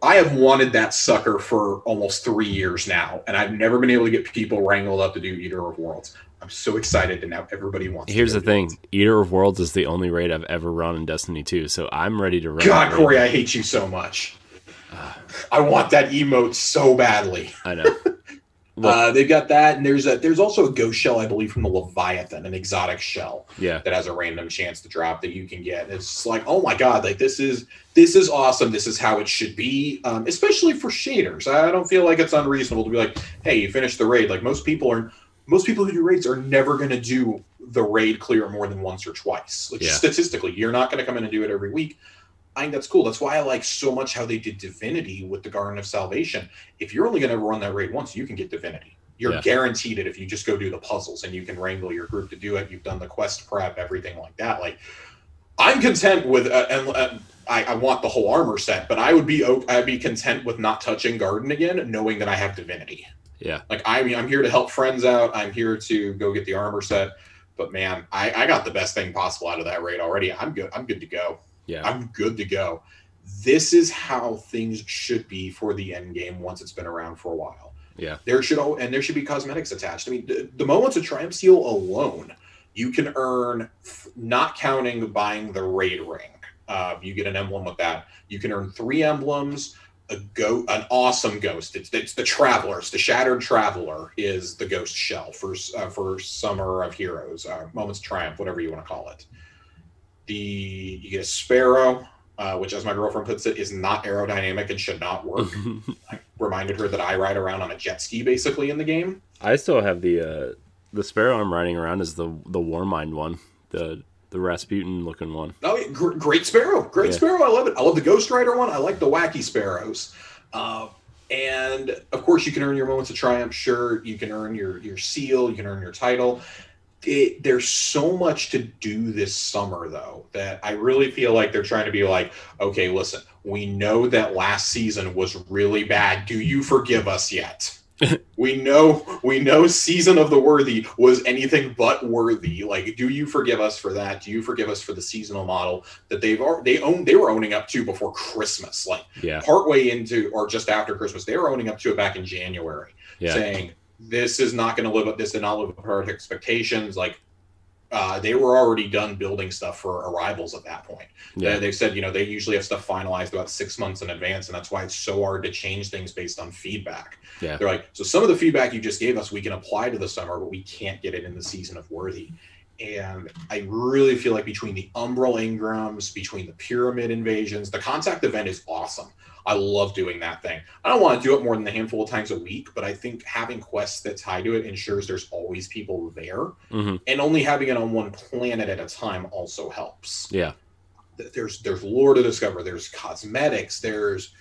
I have wanted that sucker for almost 3 years now, and I've never been able to get people wrangled up to do Eater of Worlds. I'm so excited, and now everybody wants.
Here's the thing: Eater of Worlds is the only raid I've ever run in Destiny 2, so I'm ready to run.
God, Corey, I hate you so much. I want that emote so badly.
I know.
They've got that, and there's also a ghost shell, I believe, from the Leviathan, an exotic shell.
Yeah.
That has a random chance to drop that you can get. And it's just like, oh my god, this is awesome. This is how it should be, especially for shaders. I don't feel like it's unreasonable to be like, hey, you finished the raid. Like most people who do raids are never going to do the raid clear more than once or twice. Like, statistically, you're not going to come in and do it every week. I think that's cool. That's why I like so much how they did Divinity with the Garden of Salvation. If you're only going to run that raid once, you can get Divinity. You're guaranteed it if you just go do the puzzles and you can wrangle your group to do it. You've done the quest prep, everything like that. Like, I'm content with, I want the whole armor set, but I'd be content with not touching Garden again, knowing that I have Divinity.
Yeah.
Like, I'm here to help friends out. I'm here to go get the armor set. But man, I got the best thing possible out of that raid already. I'm good to go.
Yeah.
I'm good to go. This is how things should be for the end game once it's been around for a while.
Yeah.
There should be cosmetics attached. I mean, the Moments of Triumph seal alone, you can earn, not counting buying the raid ring. You get an emblem with that. You can earn 3 emblems. An awesome ghost. It's the Traveler. It's the Shattered Traveler is the ghost shell for Summer of Heroes, Moments of Triumph, whatever you want to call it. You get a Sparrow, which, as my girlfriend puts it, is not aerodynamic and should not work. I reminded her that I ride around on a jet ski basically in the game.
I still have the Sparrow I'm riding around is the Warmind one, the Rasputin looking one.
Oh, yeah, great Sparrow. Sparrow. I love it. I love the Ghost Rider one. I like the wacky Sparrows. And of course, you can earn your Moments of Triumph shirt. You can earn your seal. You can earn your title. There's so much to do this summer, though, that I really feel like they're trying to be like, okay, listen, we know that last season was really bad. Do you forgive us yet? We know Season of the Worthy was anything but worthy. Like, do you forgive us for that? Do you forgive us for the seasonal model that they were owning up to before Christmas? Like, partway into or just after Christmas, they were owning up to it back in January, saying this is not going to live up. This did not live up to our expectations. Like, they were already done building stuff for arrivals at that point. They've said, they usually have stuff finalized about 6 months in advance, and that's why it's so hard to change things based on feedback. They're like, so some of the feedback you just gave us, we can apply to the summer, but we can't get it in the Season of Worthy. And I really feel like between the Umbral Ingrams, between the Pyramid Invasions, the Contact event is awesome. I love doing that thing. I don't want to do it more than a handful of times a week, but I think having quests that tie to it ensures there's always people there. And only having it on one planet at a time also helps. There's lore to discover. There's cosmetics. There's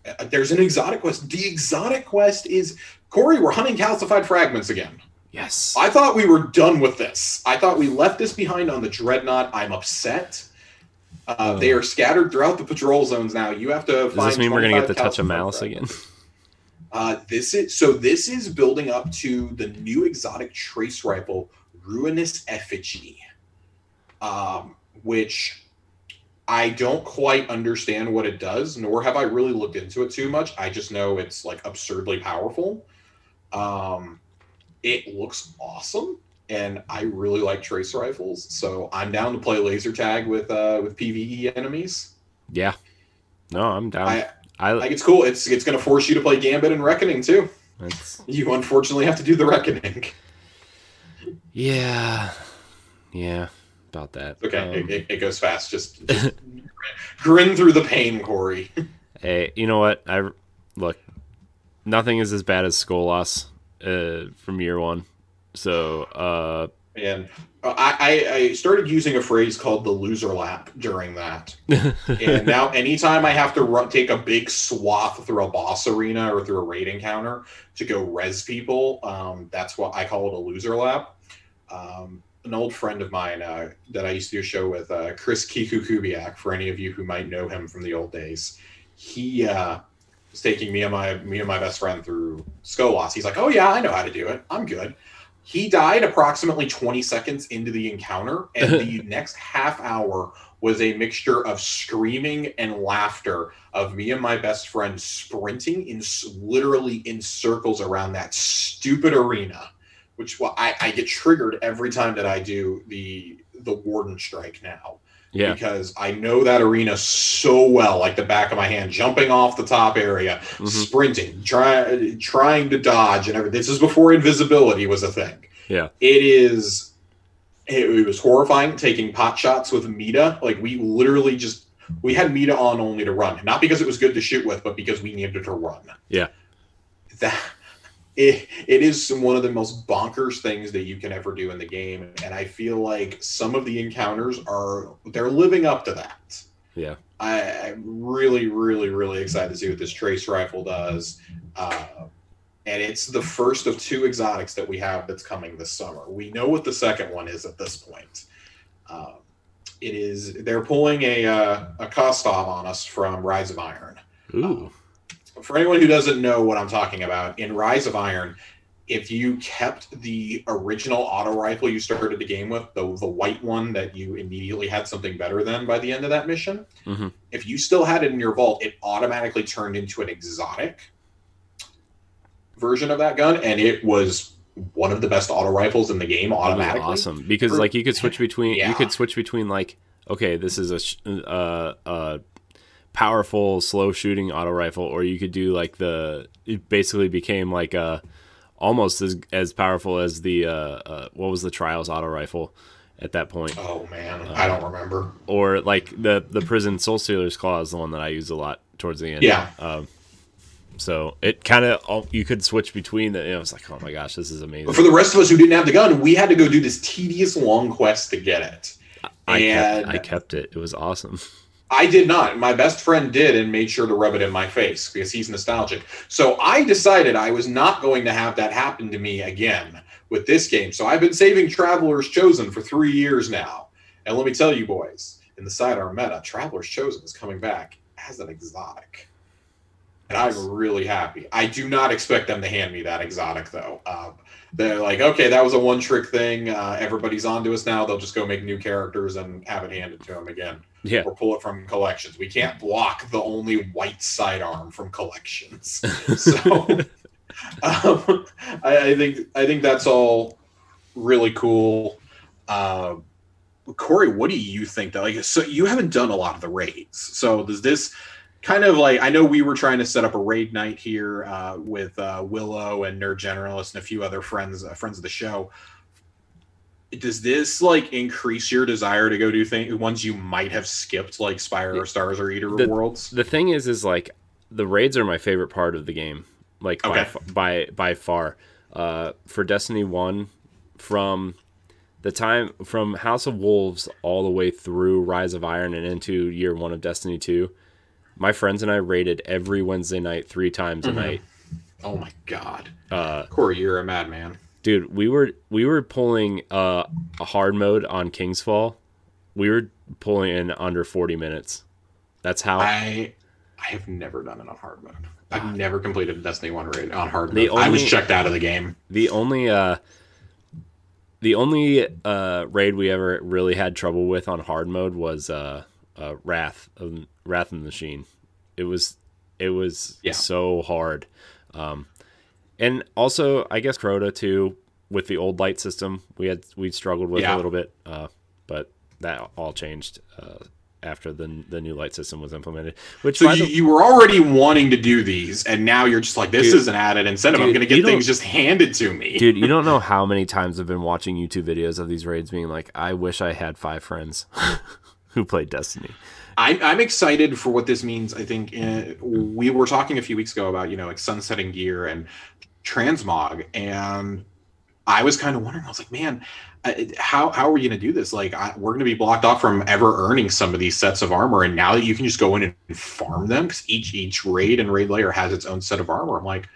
an exotic quest. The exotic quest is, Corey, we're hunting calcified fragments again.
Yes.
I thought we were done with this. I thought we left this behind on the Dreadnought. I'm upset. They are scattered throughout the patrol zones now. You have to find.
Does this mean we're going to get the Touch of Malice again?
This is building up to the new exotic trace rifle, Ruinous Effigy, which I don't quite understand what it does, nor have I really looked into it too much. I just know it's like absurdly powerful. It looks awesome. And I really like trace rifles, so I'm down to play laser tag with PvE enemies. Yeah, no, I'm down. I like it's cool. It's going to force you to play Gambit and Reckoning too. You unfortunately have to do the Reckoning. Yeah, about that. Okay, it goes fast. Just grin through the pain, Corey.
Hey, you know what? Look, nothing is as bad as Skolas from year one. So,
and I started using a phrase called the loser lap during that. And now anytime I have to take a big swath through a boss arena or through a raid encounter to go res people, that's what I call it, a loser lap. An old friend of mine that I used to do a show with, Chris Kiku Kubiak, for any of you who might know him from the old days, he was taking me and my best friend through Skolas. He's like, oh yeah, I know how to do it. I'm good. He died approximately 20 seconds into the encounter, and the next half hour was a mixture of screaming and laughter of me and my best friend sprinting literally in circles around that stupid arena, which I get triggered every time that I do the Warden Strike now. Yeah. Because I know that arena so well, like the back of my hand, jumping off the top area, sprinting, trying to dodge and everything. This is before invisibility was a thing. Yeah. It was horrifying taking pot shots with Mita. Like we had Mita on only to run. Not because it was good to shoot with, but because we needed to run. Yeah. It is one of the most bonkers things that you can ever do in the game, and I feel like some of the encounters they're living up to that. Yeah, I'm really, really, really excited to see what this trace rifle does, and it's the first of 2 exotics that we have that's coming this summer. We know what the second one is at this point. They're pulling a Kostov on us from Rise of Iron. Ooh. For anyone who doesn't know what I'm talking about, in Rise of Iron, if you kept the original auto rifle you started the game with, the white one that you immediately had something better than by the end of that mission, if you still had it in your vault, it automatically turned into an exotic version of that gun, and it was one of the best auto rifles in the game automatically.
That was awesome because like you could switch between like, okay, this is a powerful slow shooting auto rifle, or you could do like it basically became like almost as powerful as the what was the Trials auto rifle at that point.
Oh man, I don't remember.
Or like the Prison Soul Stealer's Claw is the one that I use a lot towards the end.
Yeah.
So it kind of, you could switch between the, I was like, oh my gosh, this is amazing.
But for the rest of us who didn't have the gun, we had to go do this tedious long quest to get it.
I kept it. It was awesome.
I did not. My best friend did and made sure to rub it in my face because he's nostalgic. So I decided I was not going to have that happen to me again with this game. So I've been saving Traveler's Chosen for 3 years now. And let me tell you boys, in the sidearm meta, Traveler's Chosen is coming back as an exotic. And I'm really happy. I do not expect them to hand me that exotic, though. They're like, okay, that was a one-trick thing. Everybo's onto us now. They'll just go make new characters and have it handed to them again.
Yeah.
Or pull it from collections. We can't block the only white sidearm from collections. So I think that's all really cool. Corey, what do you think? That like, so you haven't done a lot of the raids. So does this kind of like, I know we were trying to set up a raid night here with Willow and Nerd Generalist and a few other friends of the show. Does this like increase your desire to go do things, ones you might have skipped, like Spire or Stars or Eater Worlds?
The thing is like the raids are my favorite part of the game, like by far. For Destiny 1, from the time from House of Wolves all the way through Rise of Iron and into year 1 of Destiny 2. My friends and I raided every Wednesday night 3 times a night.
Oh my god, Corey, you're a madman,
dude. We were pulling a hard mode on King's Fall. We were pulling in under 40 minutes. That's how
I have never done it on hard mode. I've never completed a Destiny 1 raid on hard mode. I was checked out of the game.
The only raid we ever really had trouble with on hard mode was Wrath of the Machine. It was so hard. And also I guess Crota too, with the old light system we struggled with a little bit, but that all changed after the new light system was implemented. Which
so you were already wanting to do these, and now you're just like, this is an added incentive. I'm going to get things just handed to me.
Dude, you don't know how many times I've been watching YouTube videos of these raids being like, I wish I had 5 friends who played Destiny.
I'm excited for what this means. I think we were talking a few weeks ago about, like sunsetting gear and transmog, and I was kind of wondering, I was like, man, how are we going to do this? Like, we're going to be blocked off from ever earning some of these sets of armor, and now that you can just go in and farm them, because each raid and raid layer has its own set of armor, I'm like,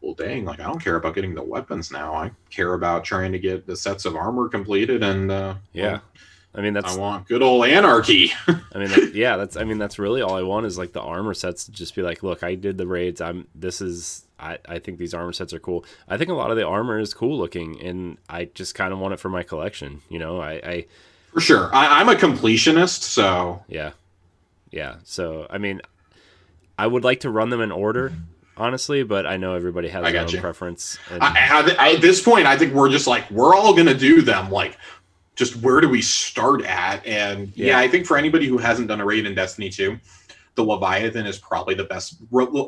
well, dang, like I don't care about getting the weapons now. I care about trying to get the sets of armor completed, and
yeah. I mean, I
want good old anarchy.
I mean, that's really all I want is like the armor sets to just be like, look, I did the raids. I think these armor sets are cool. I think a lot of the armor is cool looking, and I just kind of want it for my collection. I
for sure. I'm a completionist, so
yeah. So I mean, I would like to run them in order, honestly, but I know everybody has their own preference. And
at this point, I think we're just like, we're all gonna do them like. Just where do we start at? And I think for anybody who hasn't done a raid in Destiny 2, the Leviathan is probably the best.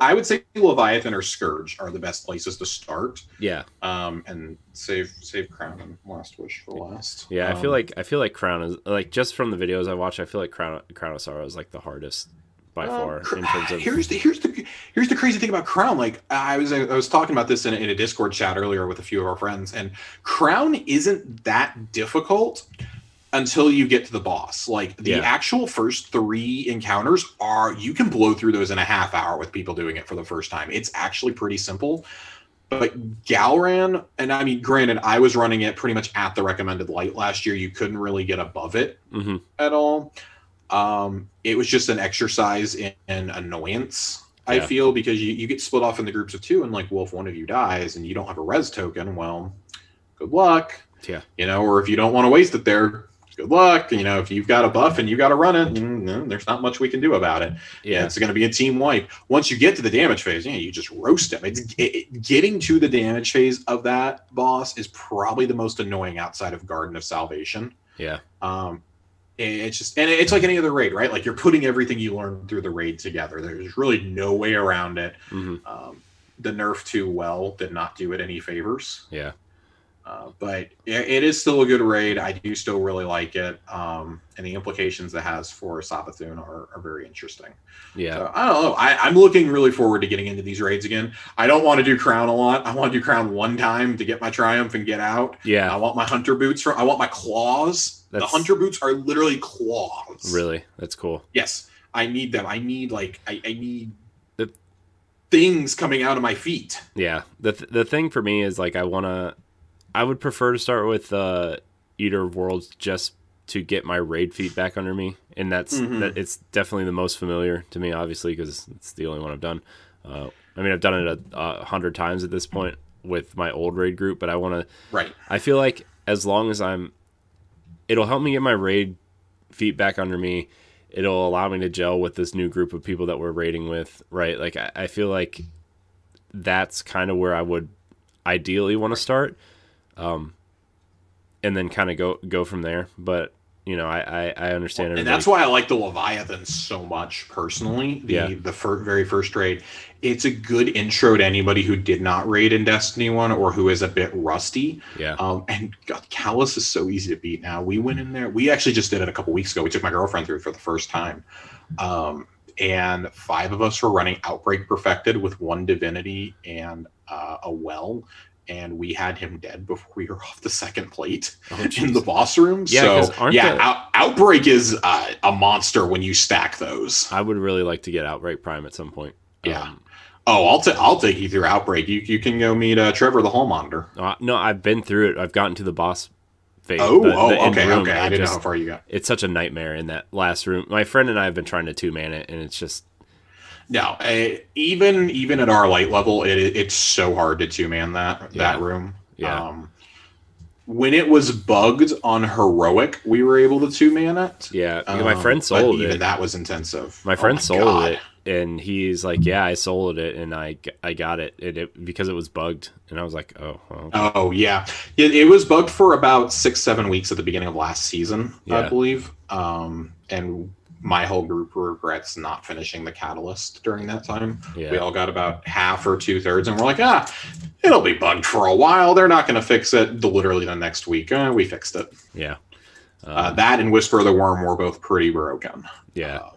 I would say Leviathan or Scourge are the best places to start.
Yeah.
And save Crown and Last Wish for last.
Yeah, I feel like Crown is like, just from the videos I watch, I feel like Crown of Sorrow is like the hardest by far in terms of.
Here's the crazy thing about Crown. Like I was talking about this in a Discord chat earlier with a few of our friends, and Crown isn't that difficult until you get to the boss. Like the actual first 3 encounters you can blow through those in a half hour with people doing it for the first time. It's actually pretty simple. But Galran, and I mean, granted, I was running it pretty much at the recommended light last year. You couldn't really get above it at all. It was just an exercise in annoyance, I feel, because you get split off in the groups of 2, and like, well, if one of you dies and you don't have a res token, well, good luck.
Yeah.
Or if you don't want to waste it there, good luck. You know, if you've got a buff and you got to run it, there's not much we can do about it.
Yeah.
It's going to be a team wipe. Once you get to the damage phase, you just roast him. Getting to the damage phase of that boss is probably the most annoying outside of Garden of Salvation.
Yeah.
It's just, and it's like any other raid, right? Like you're putting everything you learned through the raid together. There's really no way around it. The nerf to well did not do it any favors.
Yeah.
But it is still a good raid. I do still really like it. And the implications it has for Savathun are very interesting.
Yeah.
So, I don't know. I'm looking really forward to getting into these raids again. I don't want to do Crown a lot. I want to do Crown one time to get my Triumph and get out.
Yeah.
I want my Hunter boots. I want my claws. The Hunter boots are literally claws.
Really? That's cool.
Yes. I need them. I need I need things coming out of my feet.
Yeah. The thing for me is like I would prefer to start with Eater of Worlds just to get my raid feet back under me, and it's definitely the most familiar to me, obviously, because it's the only one I've done. I mean, I've done it 100 times at this point with my old raid group, but I want to.
Right.
I feel like as long as it'll help me get my raid feet back under me. It'll allow me to gel with this new group of people that we're raiding with, right? Like I feel like that's kind of where I would ideally want to start. And then kind of go from there. But, I understand everybody.
And that's why I like the Leviathan so much personally. The very first raid. It's a good intro to anybody who did not raid in Destiny 1 or who is a bit rusty.
Yeah.
And God, Callus is so easy to beat now. We went in there. We actually just did it a couple weeks ago. We took my girlfriend through it for the first time. And 5 of us were running Outbreak Perfected with 1 Divinity and a Well. And we had him dead before we were off the second plate in the boss room.
Yeah,
so Outbreak is a monster when you stack those.
I would really like to get Outbreak Prime at some point.
Yeah. I'll take you through Outbreak. You can go meet Trevor the Hall Monitor.
No, I've been through it. I've gotten to the boss phase.
Okay. I didn't know how far you got.
It's such a nightmare in that last room. My friend and I have been trying to 2-man it, and it's just.
No, even at our light level, it's so hard to 2-man that room.
Yeah.
When it was bugged on Heroic, we were able to 2-man it.
Yeah, my friend sold it.
Even that was intensive.
My friend sold it, and he's like, "Yeah, I sold it, and I got it, because it was bugged." And I was like, "Oh, okay.
Oh yeah, it was bugged for about 6-7 weeks at the beginning of last season, I believe." And my whole group regrets not finishing the Catalyst during that time. Yeah. We all got about half or 2/3, and we're like, it'll be bugged for a while. They're not going to fix it. Literally the next week, we fixed it.
Yeah.
That and Whisper of the Worm were both pretty broken.
Yeah.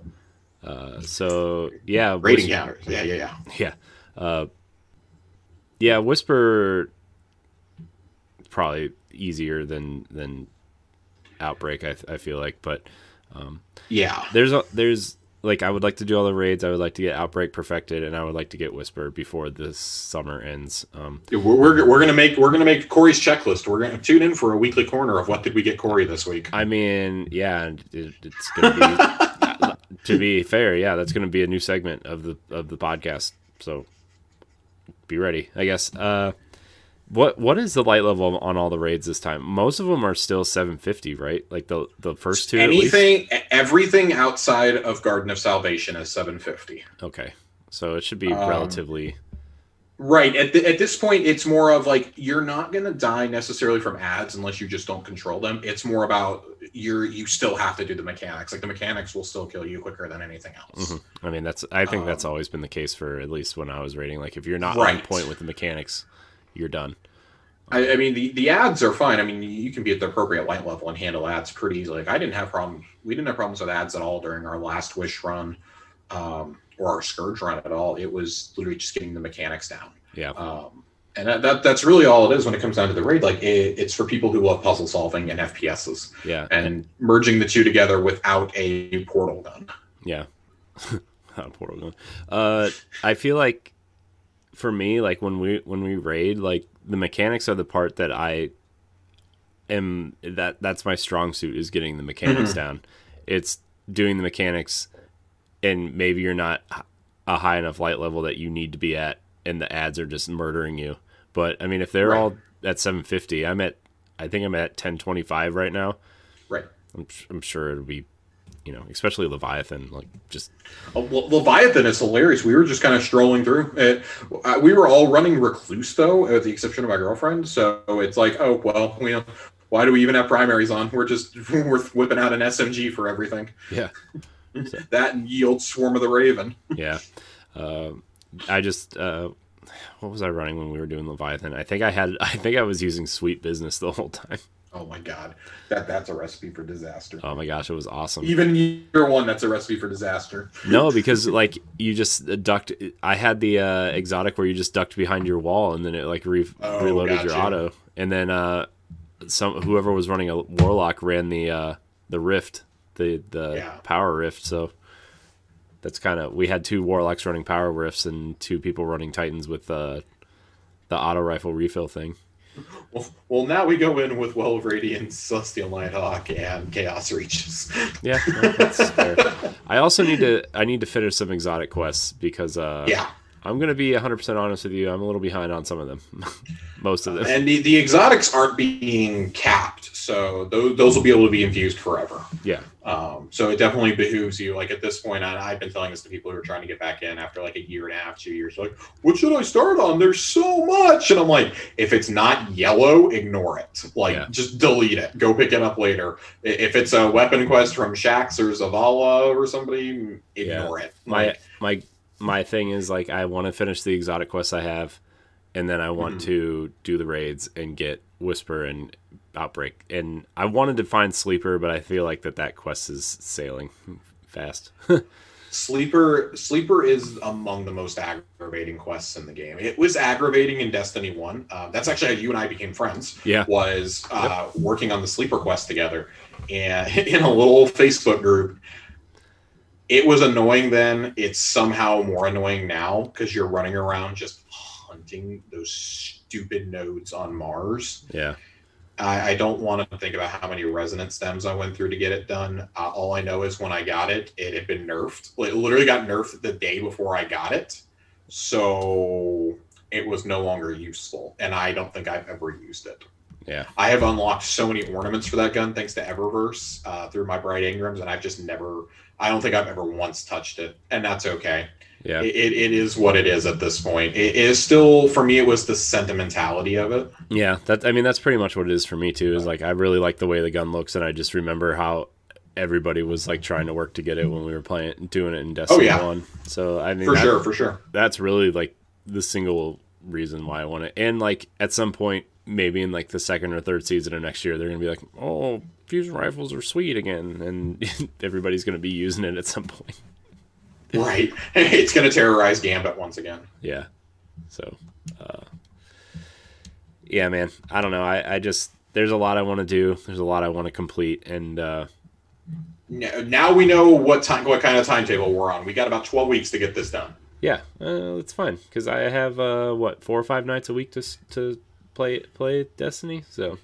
So yeah,
rating counters. Yeah.
Yeah. Whisper probably easier than Outbreak. I feel like, but. There's like I would like to do all the raids. I would like to get Outbreak perfected, and I would like to get Whisper before this summer ends.
We're gonna make Corey's checklist. We're gonna tune in for a weekly corner of what did we get Corey this week.
I mean, yeah, it's gonna be to be fair, yeah, that's gonna be a new segment of the podcast. So be ready, I guess. What is the light level on all the raids this time? Most of them are still 750, right? Like the first two.
Everything outside of Garden of Salvation is 750.
Okay, so it should be relatively.
Right at this point, it's more of like you're not going to die necessarily from ads unless you just don't control them. It's more about you still have to do the mechanics. Like the mechanics will still kill you quicker than anything else.
Mm-hmm. I mean, I think that's always been the case for at least when I was raiding. Like if you're not on point with the mechanics, you're done.
I mean, the ads are fine. I mean, you can be at the appropriate light level and handle ads pretty easily. Like, we didn't have problems with ads at all during our last Wish run or our Scourge run at all. It was literally just getting the mechanics down.
Yeah.
And that's really all it is when it comes down to the raid. Like, it's for people who love puzzle solving and FPSs.
Yeah.
And merging the two together without a portal gun.
Yeah. Portal gun. I feel like for me, like when we raid, like the mechanics are the part that that's my strong suit, is getting the mechanics down. It's doing the mechanics, and maybe you're not a high enough light level that you need to be at, and the ads are just murdering you. But I mean, if they're all at 750, I think I'm at 1025 right now.
Right.
I'm sure it'll be, you know, especially Leviathan, like just.
Oh, well, Leviathan is hilarious. We were just kind of strolling through it. We were all running Recluse though, with the exception of my girlfriend. So it's like, oh well, why do we even have primaries on? We're whipping out an SMG for everything.
Yeah.
That and Yield Swarm of the Raven.
Yeah. I just what was I running when we were doing Leviathan? I think I was using Sweet Business the whole time.
Oh my god, that's a recipe for disaster.
Oh my gosh, it was awesome.
Even year one, that's a recipe for disaster.
No, because like you just ducked. I had the exotic where you just ducked behind your wall and then it like reloaded your auto, and then whoever was running a warlock ran the rift, the power rift. So that's kind of, we had 2 warlocks running power rifts and 2 people running titans with the auto rifle refill thing.
Well, now we go in with Well of Radiance, Celestial Nighthawk, and Chaos Reaches.
Yeah, that's fair. I also need to finish some exotic quests because I'm going to be 100% honest with you. I'm a little behind on some of them. Most of them.
And the exotics aren't being capped, so those will be able to be infused forever.
Yeah.
So it definitely behooves you. Like at this point, and I've been telling this to people who are trying to get back in after like a year and a half, 2 years. Like, what should I start on? There's so much. And I'm like, if it's not yellow, ignore it. Like, just delete it. Go pick it up later. If it's a weapon quest from Shax or Zavala or somebody, ignore it.
My thing is, like, I want to finish the exotic quests I have, and then I want to do the raids and get Whisper and Outbreak. And I wanted to find Sleeper, but I feel like that quest is sailing fast.
Sleeper is among the most aggravating quests in the game. It was aggravating in Destiny 1. That's actually how you and I became friends.
Yeah.
Was working on the Sleeper quest together. And in a little Facebook group. It was annoying then. It's somehow more annoying now because you're running around just hunting those stupid nodes on Mars.
Yeah.
I don't want to think about how many resonance stems I went through to get it done. All I know is when I got it, it had been nerfed. It literally got nerfed the day before I got it. So it was no longer useful. And I don't think I've ever used it.
Yeah.
I have unlocked so many ornaments for that gun thanks to Eververse through my Bright Ingrams, and I've just never... I don't think I've ever once touched it, and that's okay.
Yeah,
it is what it is at this point. It is still, for me, it was the sentimentality of it.
Yeah, that's pretty much what it is for me too. Is like I really like the way the gun looks, and I just remember how everybody was like trying to work to get it when we were doing it in Destiny 1. So I mean,
for sure,
that's really like the single reason why I want it. And like at some point, maybe in like the 2nd or 3rd season of next year, they're gonna be like, oh, fusion rifles are sweet again, and everybody's gonna be using it at some point.
Right. It's gonna terrorize Gambit once again.
Yeah. So yeah, man, I don't know. I just, there's a lot I want to do. There's a lot I want to complete, and
now we know what kind of timetable we're on. We got about 12 weeks to get this done.
Yeah, it's fine because I have 4 or 5 nights a week to play Destiny. So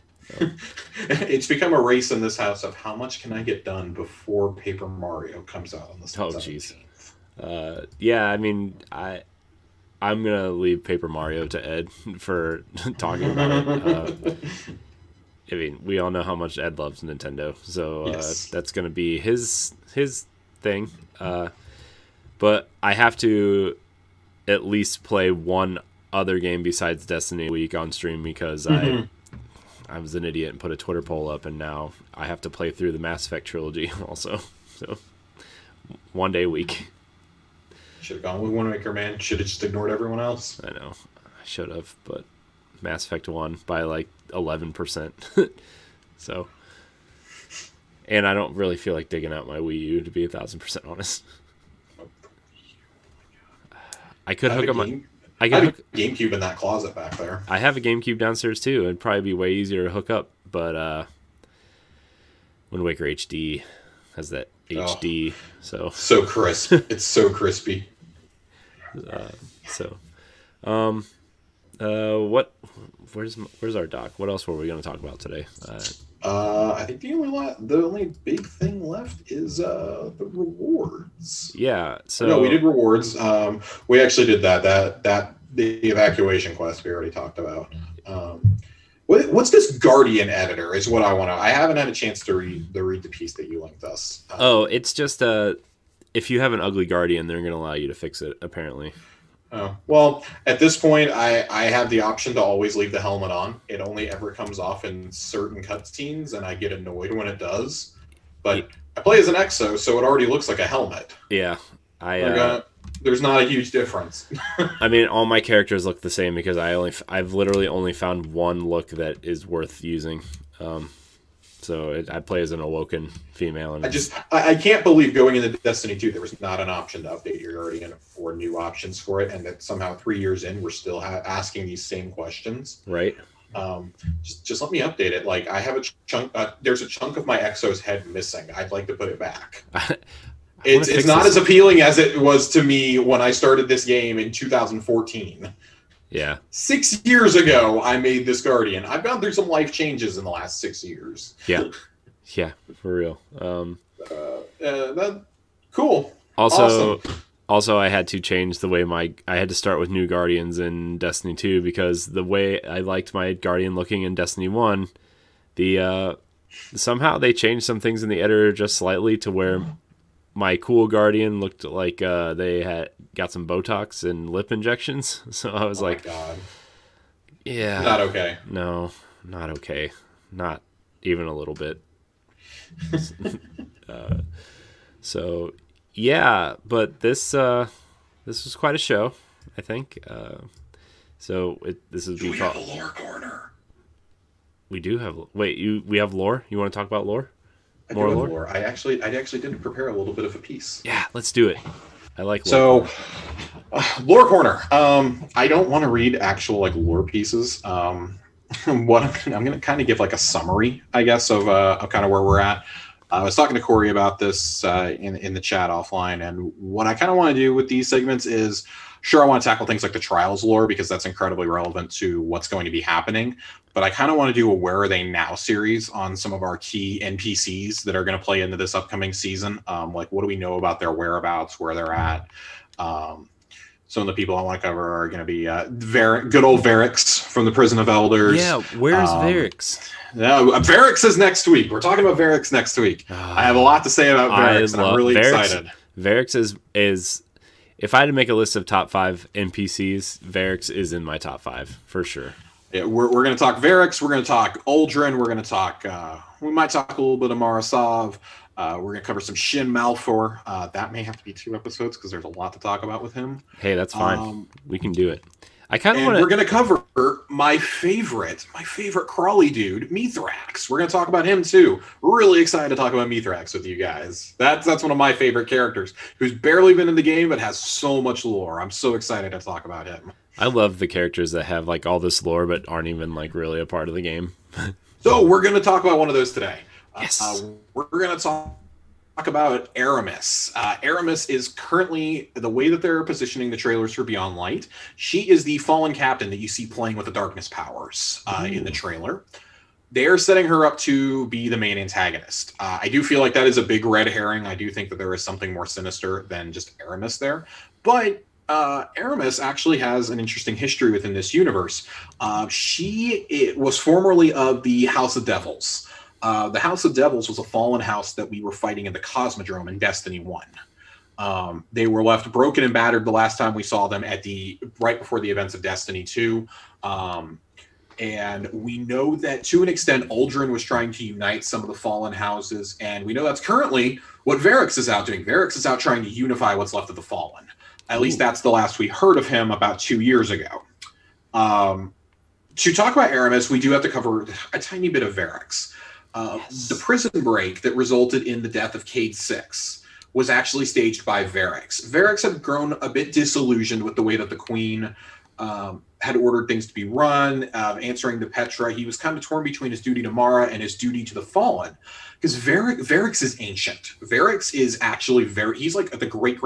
it's become a race in this house of how much can I get done before Paper Mario comes out on the 17th.
Oh jeez. Yeah, I mean, I'm gonna leave Paper Mario to Ed for talking about it. I mean, we all know how much Ed loves Nintendo, so that's gonna be his thing. But I have to at least play one other game besides Destiny a week on stream because I was an idiot and put a Twitter poll up, and now I have to play through the Mass Effect trilogy also. So one day a week.
Should have gone with Wind Waker, man. Should have just ignored everyone else.
I know. I should have, but Mass Effect won by like 11%. So, and I don't really feel like digging out my Wii U, to be 1,000% honest. I could hook up my...
I have a GameCube in that closet back there.
I have a GameCube downstairs too. It'd probably be way easier to hook up, but Wind Waker HD has that HD,
so crisp. It's so crispy.
Where's our doc? What else were we going to talk about today?
I think the only big thing left is the rewards.
Yeah. So
no, we did rewards. We actually did that the evacuation quest we already talked about. What's this Guardian editor is what I want to. I haven't had a chance to read the piece that you linked us.
It's just if you have an ugly Guardian, they're going to allow you to fix it, apparently.
Oh, well, at this point, I have the option to always leave the helmet on. It only ever comes off in certain cutscenes, and I get annoyed when it does. But I play as an Exo, so it already looks like a helmet.
Yeah,
there's not a huge difference.
I mean, all my characters look the same because I've literally only found one look that is worth using. So I play as an awoken female. And
I can't believe going into Destiny 2 there was not an option to update your Guardian or new options for it, and that somehow 3 years in we're still asking these same questions.
Right.
Just let me update it. Like, I have a chunk. There's a chunk of my Exo's head missing. I'd like to put it back. It's not as appealing as it was to me when I started this game in 2014.
Yeah.
6 years ago, I made this Guardian. I've gone through some life changes in the last 6 years.
Yeah. Yeah, for real.
Cool.
Also, I had to change the way I had to start with new Guardians in Destiny 2 because the way I liked my Guardian looking in Destiny 1, somehow they changed some things in the editor just slightly to where my cool Guardian looked like they had got some Botox and lip injections. So I was like,
God.
Yeah.
Not okay.
No, not okay. Not even a little bit. So, yeah, but this was quite a show, I think. This is
we have a lore corner.
We do have. Wait, we have lore? You want to talk about lore?
More lore? I actually did prepare a little bit of a piece.
Yeah, let's do it. I like lore.
So, lore corner. I don't want to read actual lore pieces. I'm going to kind of give a summary, I guess, of kind of where we're at. I was talking to Corey about this in the chat offline, and what I kind of want to do with these segments is, sure, I want to tackle things like the Trials lore because that's incredibly relevant to what's going to be happening. But I kind of want to do a Where Are They Now series on some of our key NPCs that are going to play into this upcoming season. What do we know about their whereabouts, where they're at? Some of the people I want to cover are going to be good old Varix from the Prison of Elders.
Yeah, where's Varix?
Varix is next week. We're talking about Varix next week. I have a lot to say about Varix, and I'm really excited.
Varix is if I had to make a list of top 5 NPCs, Varix is in my top 5 for sure.
Yeah, we're going to talk Varix. We're going to talk Uldren. We're going to talk. We might talk a little bit of Marasov. We're going to cover some Shin Malphur. That may have to be 2 episodes because there's a lot to talk about with him.
Hey, that's fine. We can do it. I kind of want to.
We're going to cover my favorite crawly dude, Mithrax. We're going to talk about him too. Really excited to talk about Mithrax with you guys. That's one of my favorite characters who's barely been in the game but has so much lore. I'm so excited to talk about him.
I love the characters that have all this lore but aren't even really a part of the game.
So we're going to talk about one of those today.
Yes.
We're going to talk about Aramis. Aramis is currently, the way that they're positioning the trailers for Beyond Light, she is the fallen captain that you see playing with the darkness powers in the trailer. They're setting her up to be the main antagonist. I do feel like that is a big red herring. I do think that there is something more sinister than just Aramis there. But Aramis actually has an interesting history within this universe. She was formerly of the House of Devils. The House of Devils was a fallen house that we were fighting in the Cosmodrome in Destiny 1. They were left broken and battered the last time we saw them right before the events of Destiny 2. And we know that to an extent, Uldren was trying to unite some of the fallen houses. And we know that's currently what Varix is out doing. Varix is out trying to unify what's left of the fallen. At least that's the last we heard of him about 2 years ago. To talk about Aramis, we do have to cover a tiny bit of Varix. The prison break that resulted in the death of Cade 6 was actually staged by Varix. Varix had grown a bit disillusioned with the way that the Queen had ordered things to be run, answering to Petra. He was kind of torn between his duty to Mara and his duty to the Fallen. Because Varix is ancient. Varix is actually he's like the great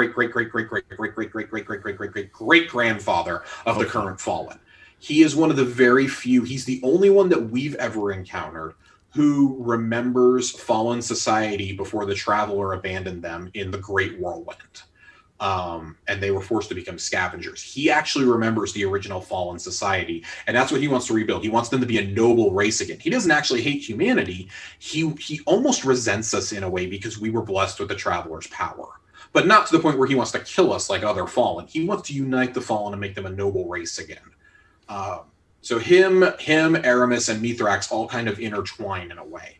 grandfather of the current Fallen. He is one of the very few, he's the only one that we've ever encountered who remembers fallen society before the Traveler abandoned them in the Great Whirlwind. and they were forced to become scavengers. He actually remembers the original fallen society, and that's what he wants to rebuild. He wants them to be a noble race again. He doesn't actually hate humanity. He almost resents us in a way because we were blessed with the Traveler's power, but not to the point where he wants to kill us like other fallen. He wants to unite the fallen and make them a noble race again. So him, Aramis, and Mithrax all kind of intertwine in a way.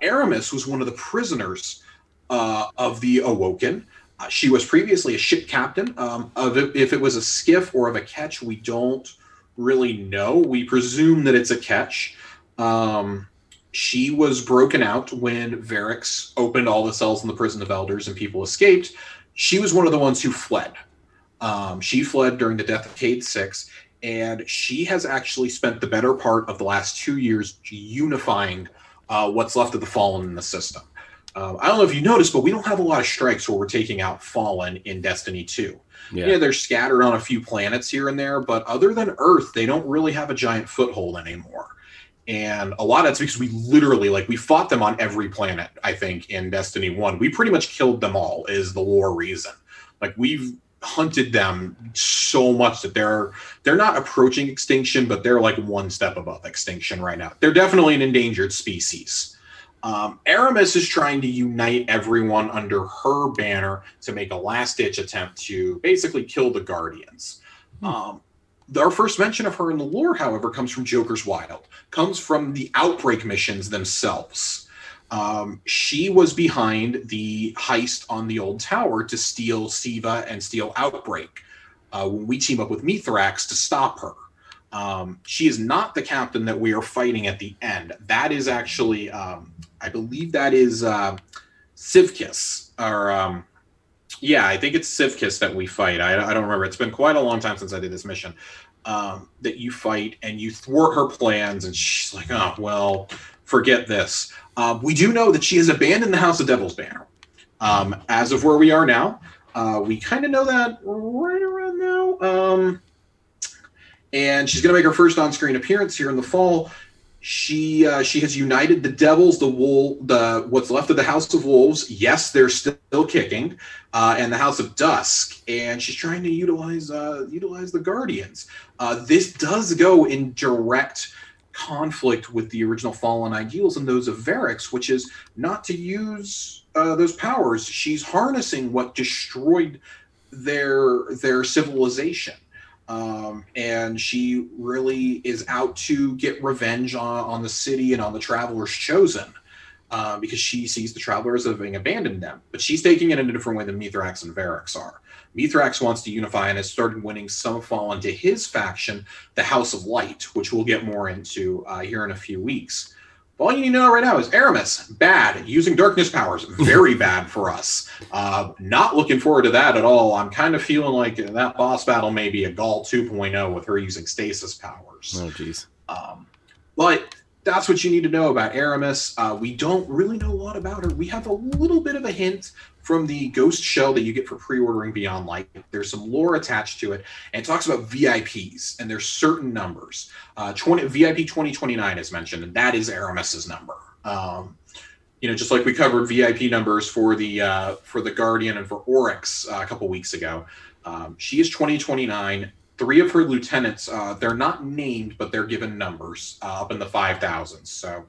Aramis was one of the prisoners of the Awoken. She was previously a ship captain. If it was a skiff or of a ketch, we don't really know. We presume that it's a ketch. She was broken out when Varix opened all the cells in the Prison of Elders and people escaped. She was one of the ones who fled. She fled during the death of Cade 6, and she has actually spent the better part of the last 2 years unifying what's left of the Fallen in the system. I don't know if you noticed, but we don't have a lot of strikes where we're taking out Fallen in Destiny 2. Yeah, they're scattered on a few planets here and there, but other than Earth, they don't really have a giant foothold anymore. And a lot of that's because we literally, we fought them on every planet, I think, in Destiny 1. We pretty much killed them all, is the lore reason. We've hunted them so much that they're not approaching extinction, but they're one step above extinction right now. They're definitely an endangered species. Aramis is trying to unite everyone under her banner to make a last-ditch attempt to basically kill the Guardians. Our first mention of her in the lore, however, comes from Joker's Wild, comes from the Outbreak missions themselves. She was behind the heist on the old tower to steal Siva and steal Outbreak when we team up with Mithrax to stop her. She is not the captain that we are fighting at the end. That is actually, I believe that is Sivkis, or I think it's Sivkis that we fight. I don't remember. It's been quite a long time since I did this mission. That you fight and you thwart her plans, and she's like, oh, well, forget this. We do know that she has abandoned the House of Devil's Banner. As of where we are now, we kind of know that right around now. And she's going to make her first on-screen appearance here in the fall. She has united the devils, the what's left of the House of Wolves. Yes, they're still kicking, and the House of Dusk. And she's trying to utilize the Guardians. This does go in direct conflict with the original Fallen ideals and those of Varix, which is not to use those powers. She's harnessing what destroyed their civilization. And she really is out to get revenge on the city and on the Travelers Chosen, because she sees the Travelers as having abandoned them. But she's taking it in a different way than Mithrax and Varix are. Mithrax wants to unify and has started winning some Fallen to his faction, the House of Light, which we'll get more into here in a few weeks. All you need to know right now is Aramis, bad, using darkness powers, very bad for us. Not looking forward to that at all. I'm kind of feeling like that boss battle may be a Gaul 2.0 with her using stasis powers.
Oh, geez.
But that's what you need to know about Aramis. We don't really know a lot about her. We have a little bit of a hint from the ghost shell that you get for pre-ordering Beyond Light. There's some lore attached to it, and it talks about VIPs, and there's certain numbers. VIP 2029 is mentioned, and that is Aramis's number. Just like we covered VIP numbers for the Guardian and for Oryx a couple weeks ago. She is 2029. 3 of her lieutenants, they're not named, but they're given numbers up in the 5,000s. So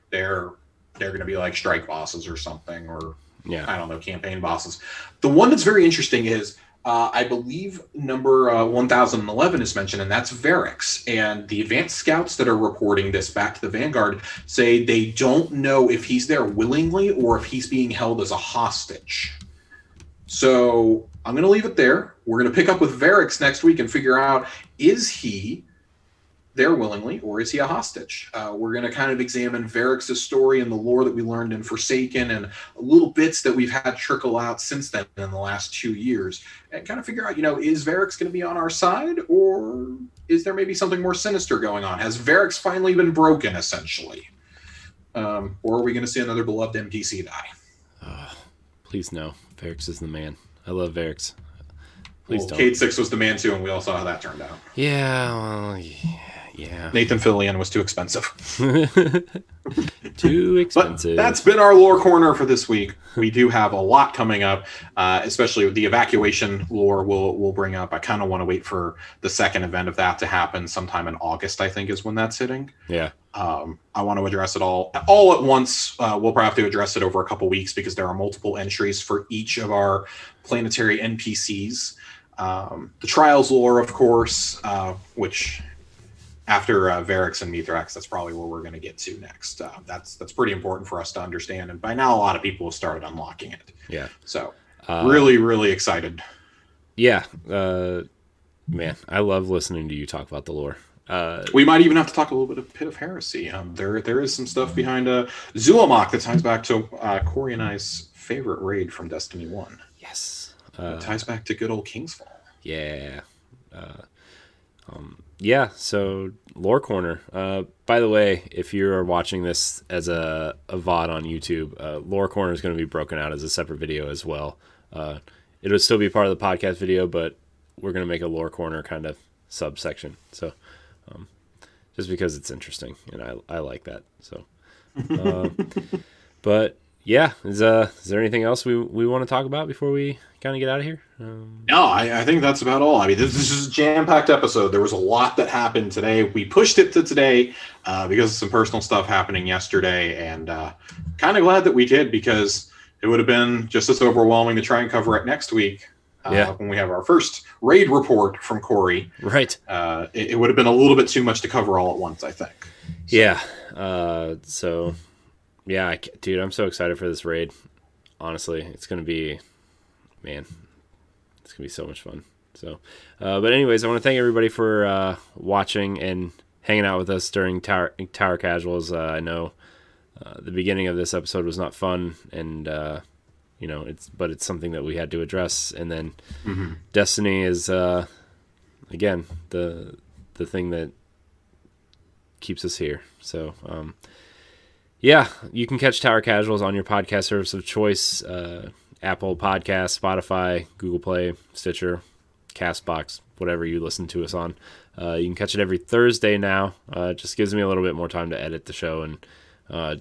they're going to be like strike bosses or something, or I don't know, campaign bosses. The one that's very interesting is I believe number 1011 is mentioned, and that's Varix. And the advanced scouts that are reporting this back to the Vanguard say they don't know if he's there willingly or if he's being held as a hostage. So I'm going to leave it there. We're going to pick up with Varix next week and figure out, is he there willingly or is he a hostage? We're going to kind of examine Varix's story and the lore that we learned in Forsaken and little bits that we've had trickle out since then in the last 2 years, and kind of figure out, is Varix going to be on our side, or is there maybe something more sinister going on? Has Varix finally been broken, essentially? Or are we going to see another beloved MTC die?
Please no. Varix is the man. I love Varix. Please don't.
Cade 6 was the man too, and we all saw how that turned out.
Yeah, well, yeah.
Nathan Fillion was too expensive.
Too expensive.
But that's been our lore corner for this week. We do have a lot coming up, especially with the evacuation lore we'll bring up. I kind of want to wait for the second event of that to happen sometime in August, I think is when that's hitting.
Yeah.
I want to address it all at once. We'll probably have to address it over a couple weeks because there are multiple entries for each of our planetary NPCs. The Trials lore, of course, which after Varix and Mithrax, that's probably where we're going to get to next. That's pretty important for us to understand. And by now, a lot of people have started unlocking it.
Yeah.
So really, really excited.
Yeah. Man, I love listening to you talk about the lore.
We might even have to talk a little bit of Pit of Heresy. There is some stuff behind Zulamok that ties back to Corey and I's favorite raid from Destiny 1.
Yes.
It ties back to good old Kingsfall.
Yeah. Yeah, so Lore Corner. By the way, if you're watching this as a VOD on YouTube, Lore Corner is going to be broken out as a separate video as well. It'll still be part of the podcast video, but we're going to make a Lore Corner kind of subsection. So just because it's interesting, and I like that. So, but yeah, is there anything else we want to talk about before we kind of get out of here?
No, I think that's about all. I mean, this is a jam-packed episode. There was a lot that happened today. We pushed it to today because of some personal stuff happening yesterday, and kind of glad that we did because it would have been just as overwhelming to try and cover it next week. When we have our first raid report from Corey.
Right.
It would have been a little bit too much to cover all at once, I think.
So. Yeah. Yeah, dude, I'm so excited for this raid. Honestly, it's going to be, man, it's going to be so much fun. So, but anyways, I want to thank everybody for watching and hanging out with us during Tower Casuals. I know the beginning of this episode was not fun, and you know, it's something that we had to address. And then Destiny is again the thing that keeps us here. So yeah, you can catch Tower Casuals on your podcast service of choice: Apple Podcasts, Spotify, Google Play, Stitcher, Castbox, whatever you listen to us on. You can catch it every Thursday now. It just gives me a little bit more time to edit the show and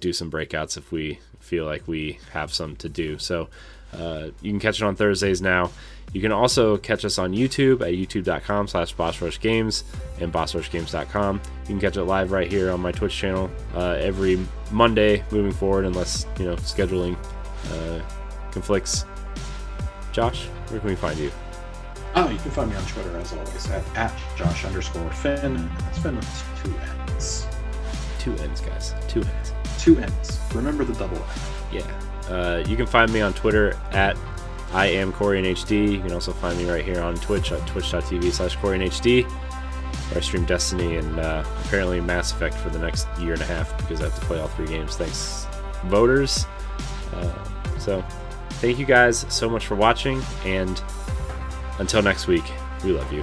do some breakouts if we feel like we have some to do. So you can catch it on Thursdays now. You can also catch us on YouTube at youtube.com/BossRushGames and BossRushGames.com. You can catch it live right here on my Twitch channel every Monday moving forward, unless, you know, scheduling conflicts. Josh, where can we find you?
Oh, you can find me on Twitter, as always, at Josh_Finn. That's Finn with 2 N's.
2 N's, guys. 2 N's.
2 N's. Remember the double N.
Yeah. You can find me on Twitter at I am CoreyNHD. You can also find me right here on Twitch at twitch.tv/CoreyNHD, where I stream Destiny and apparently Mass Effect for the next year and a half because I have to play all 3 games. Thanks, voters. So thank you guys so much for watching, and until next week, we love you.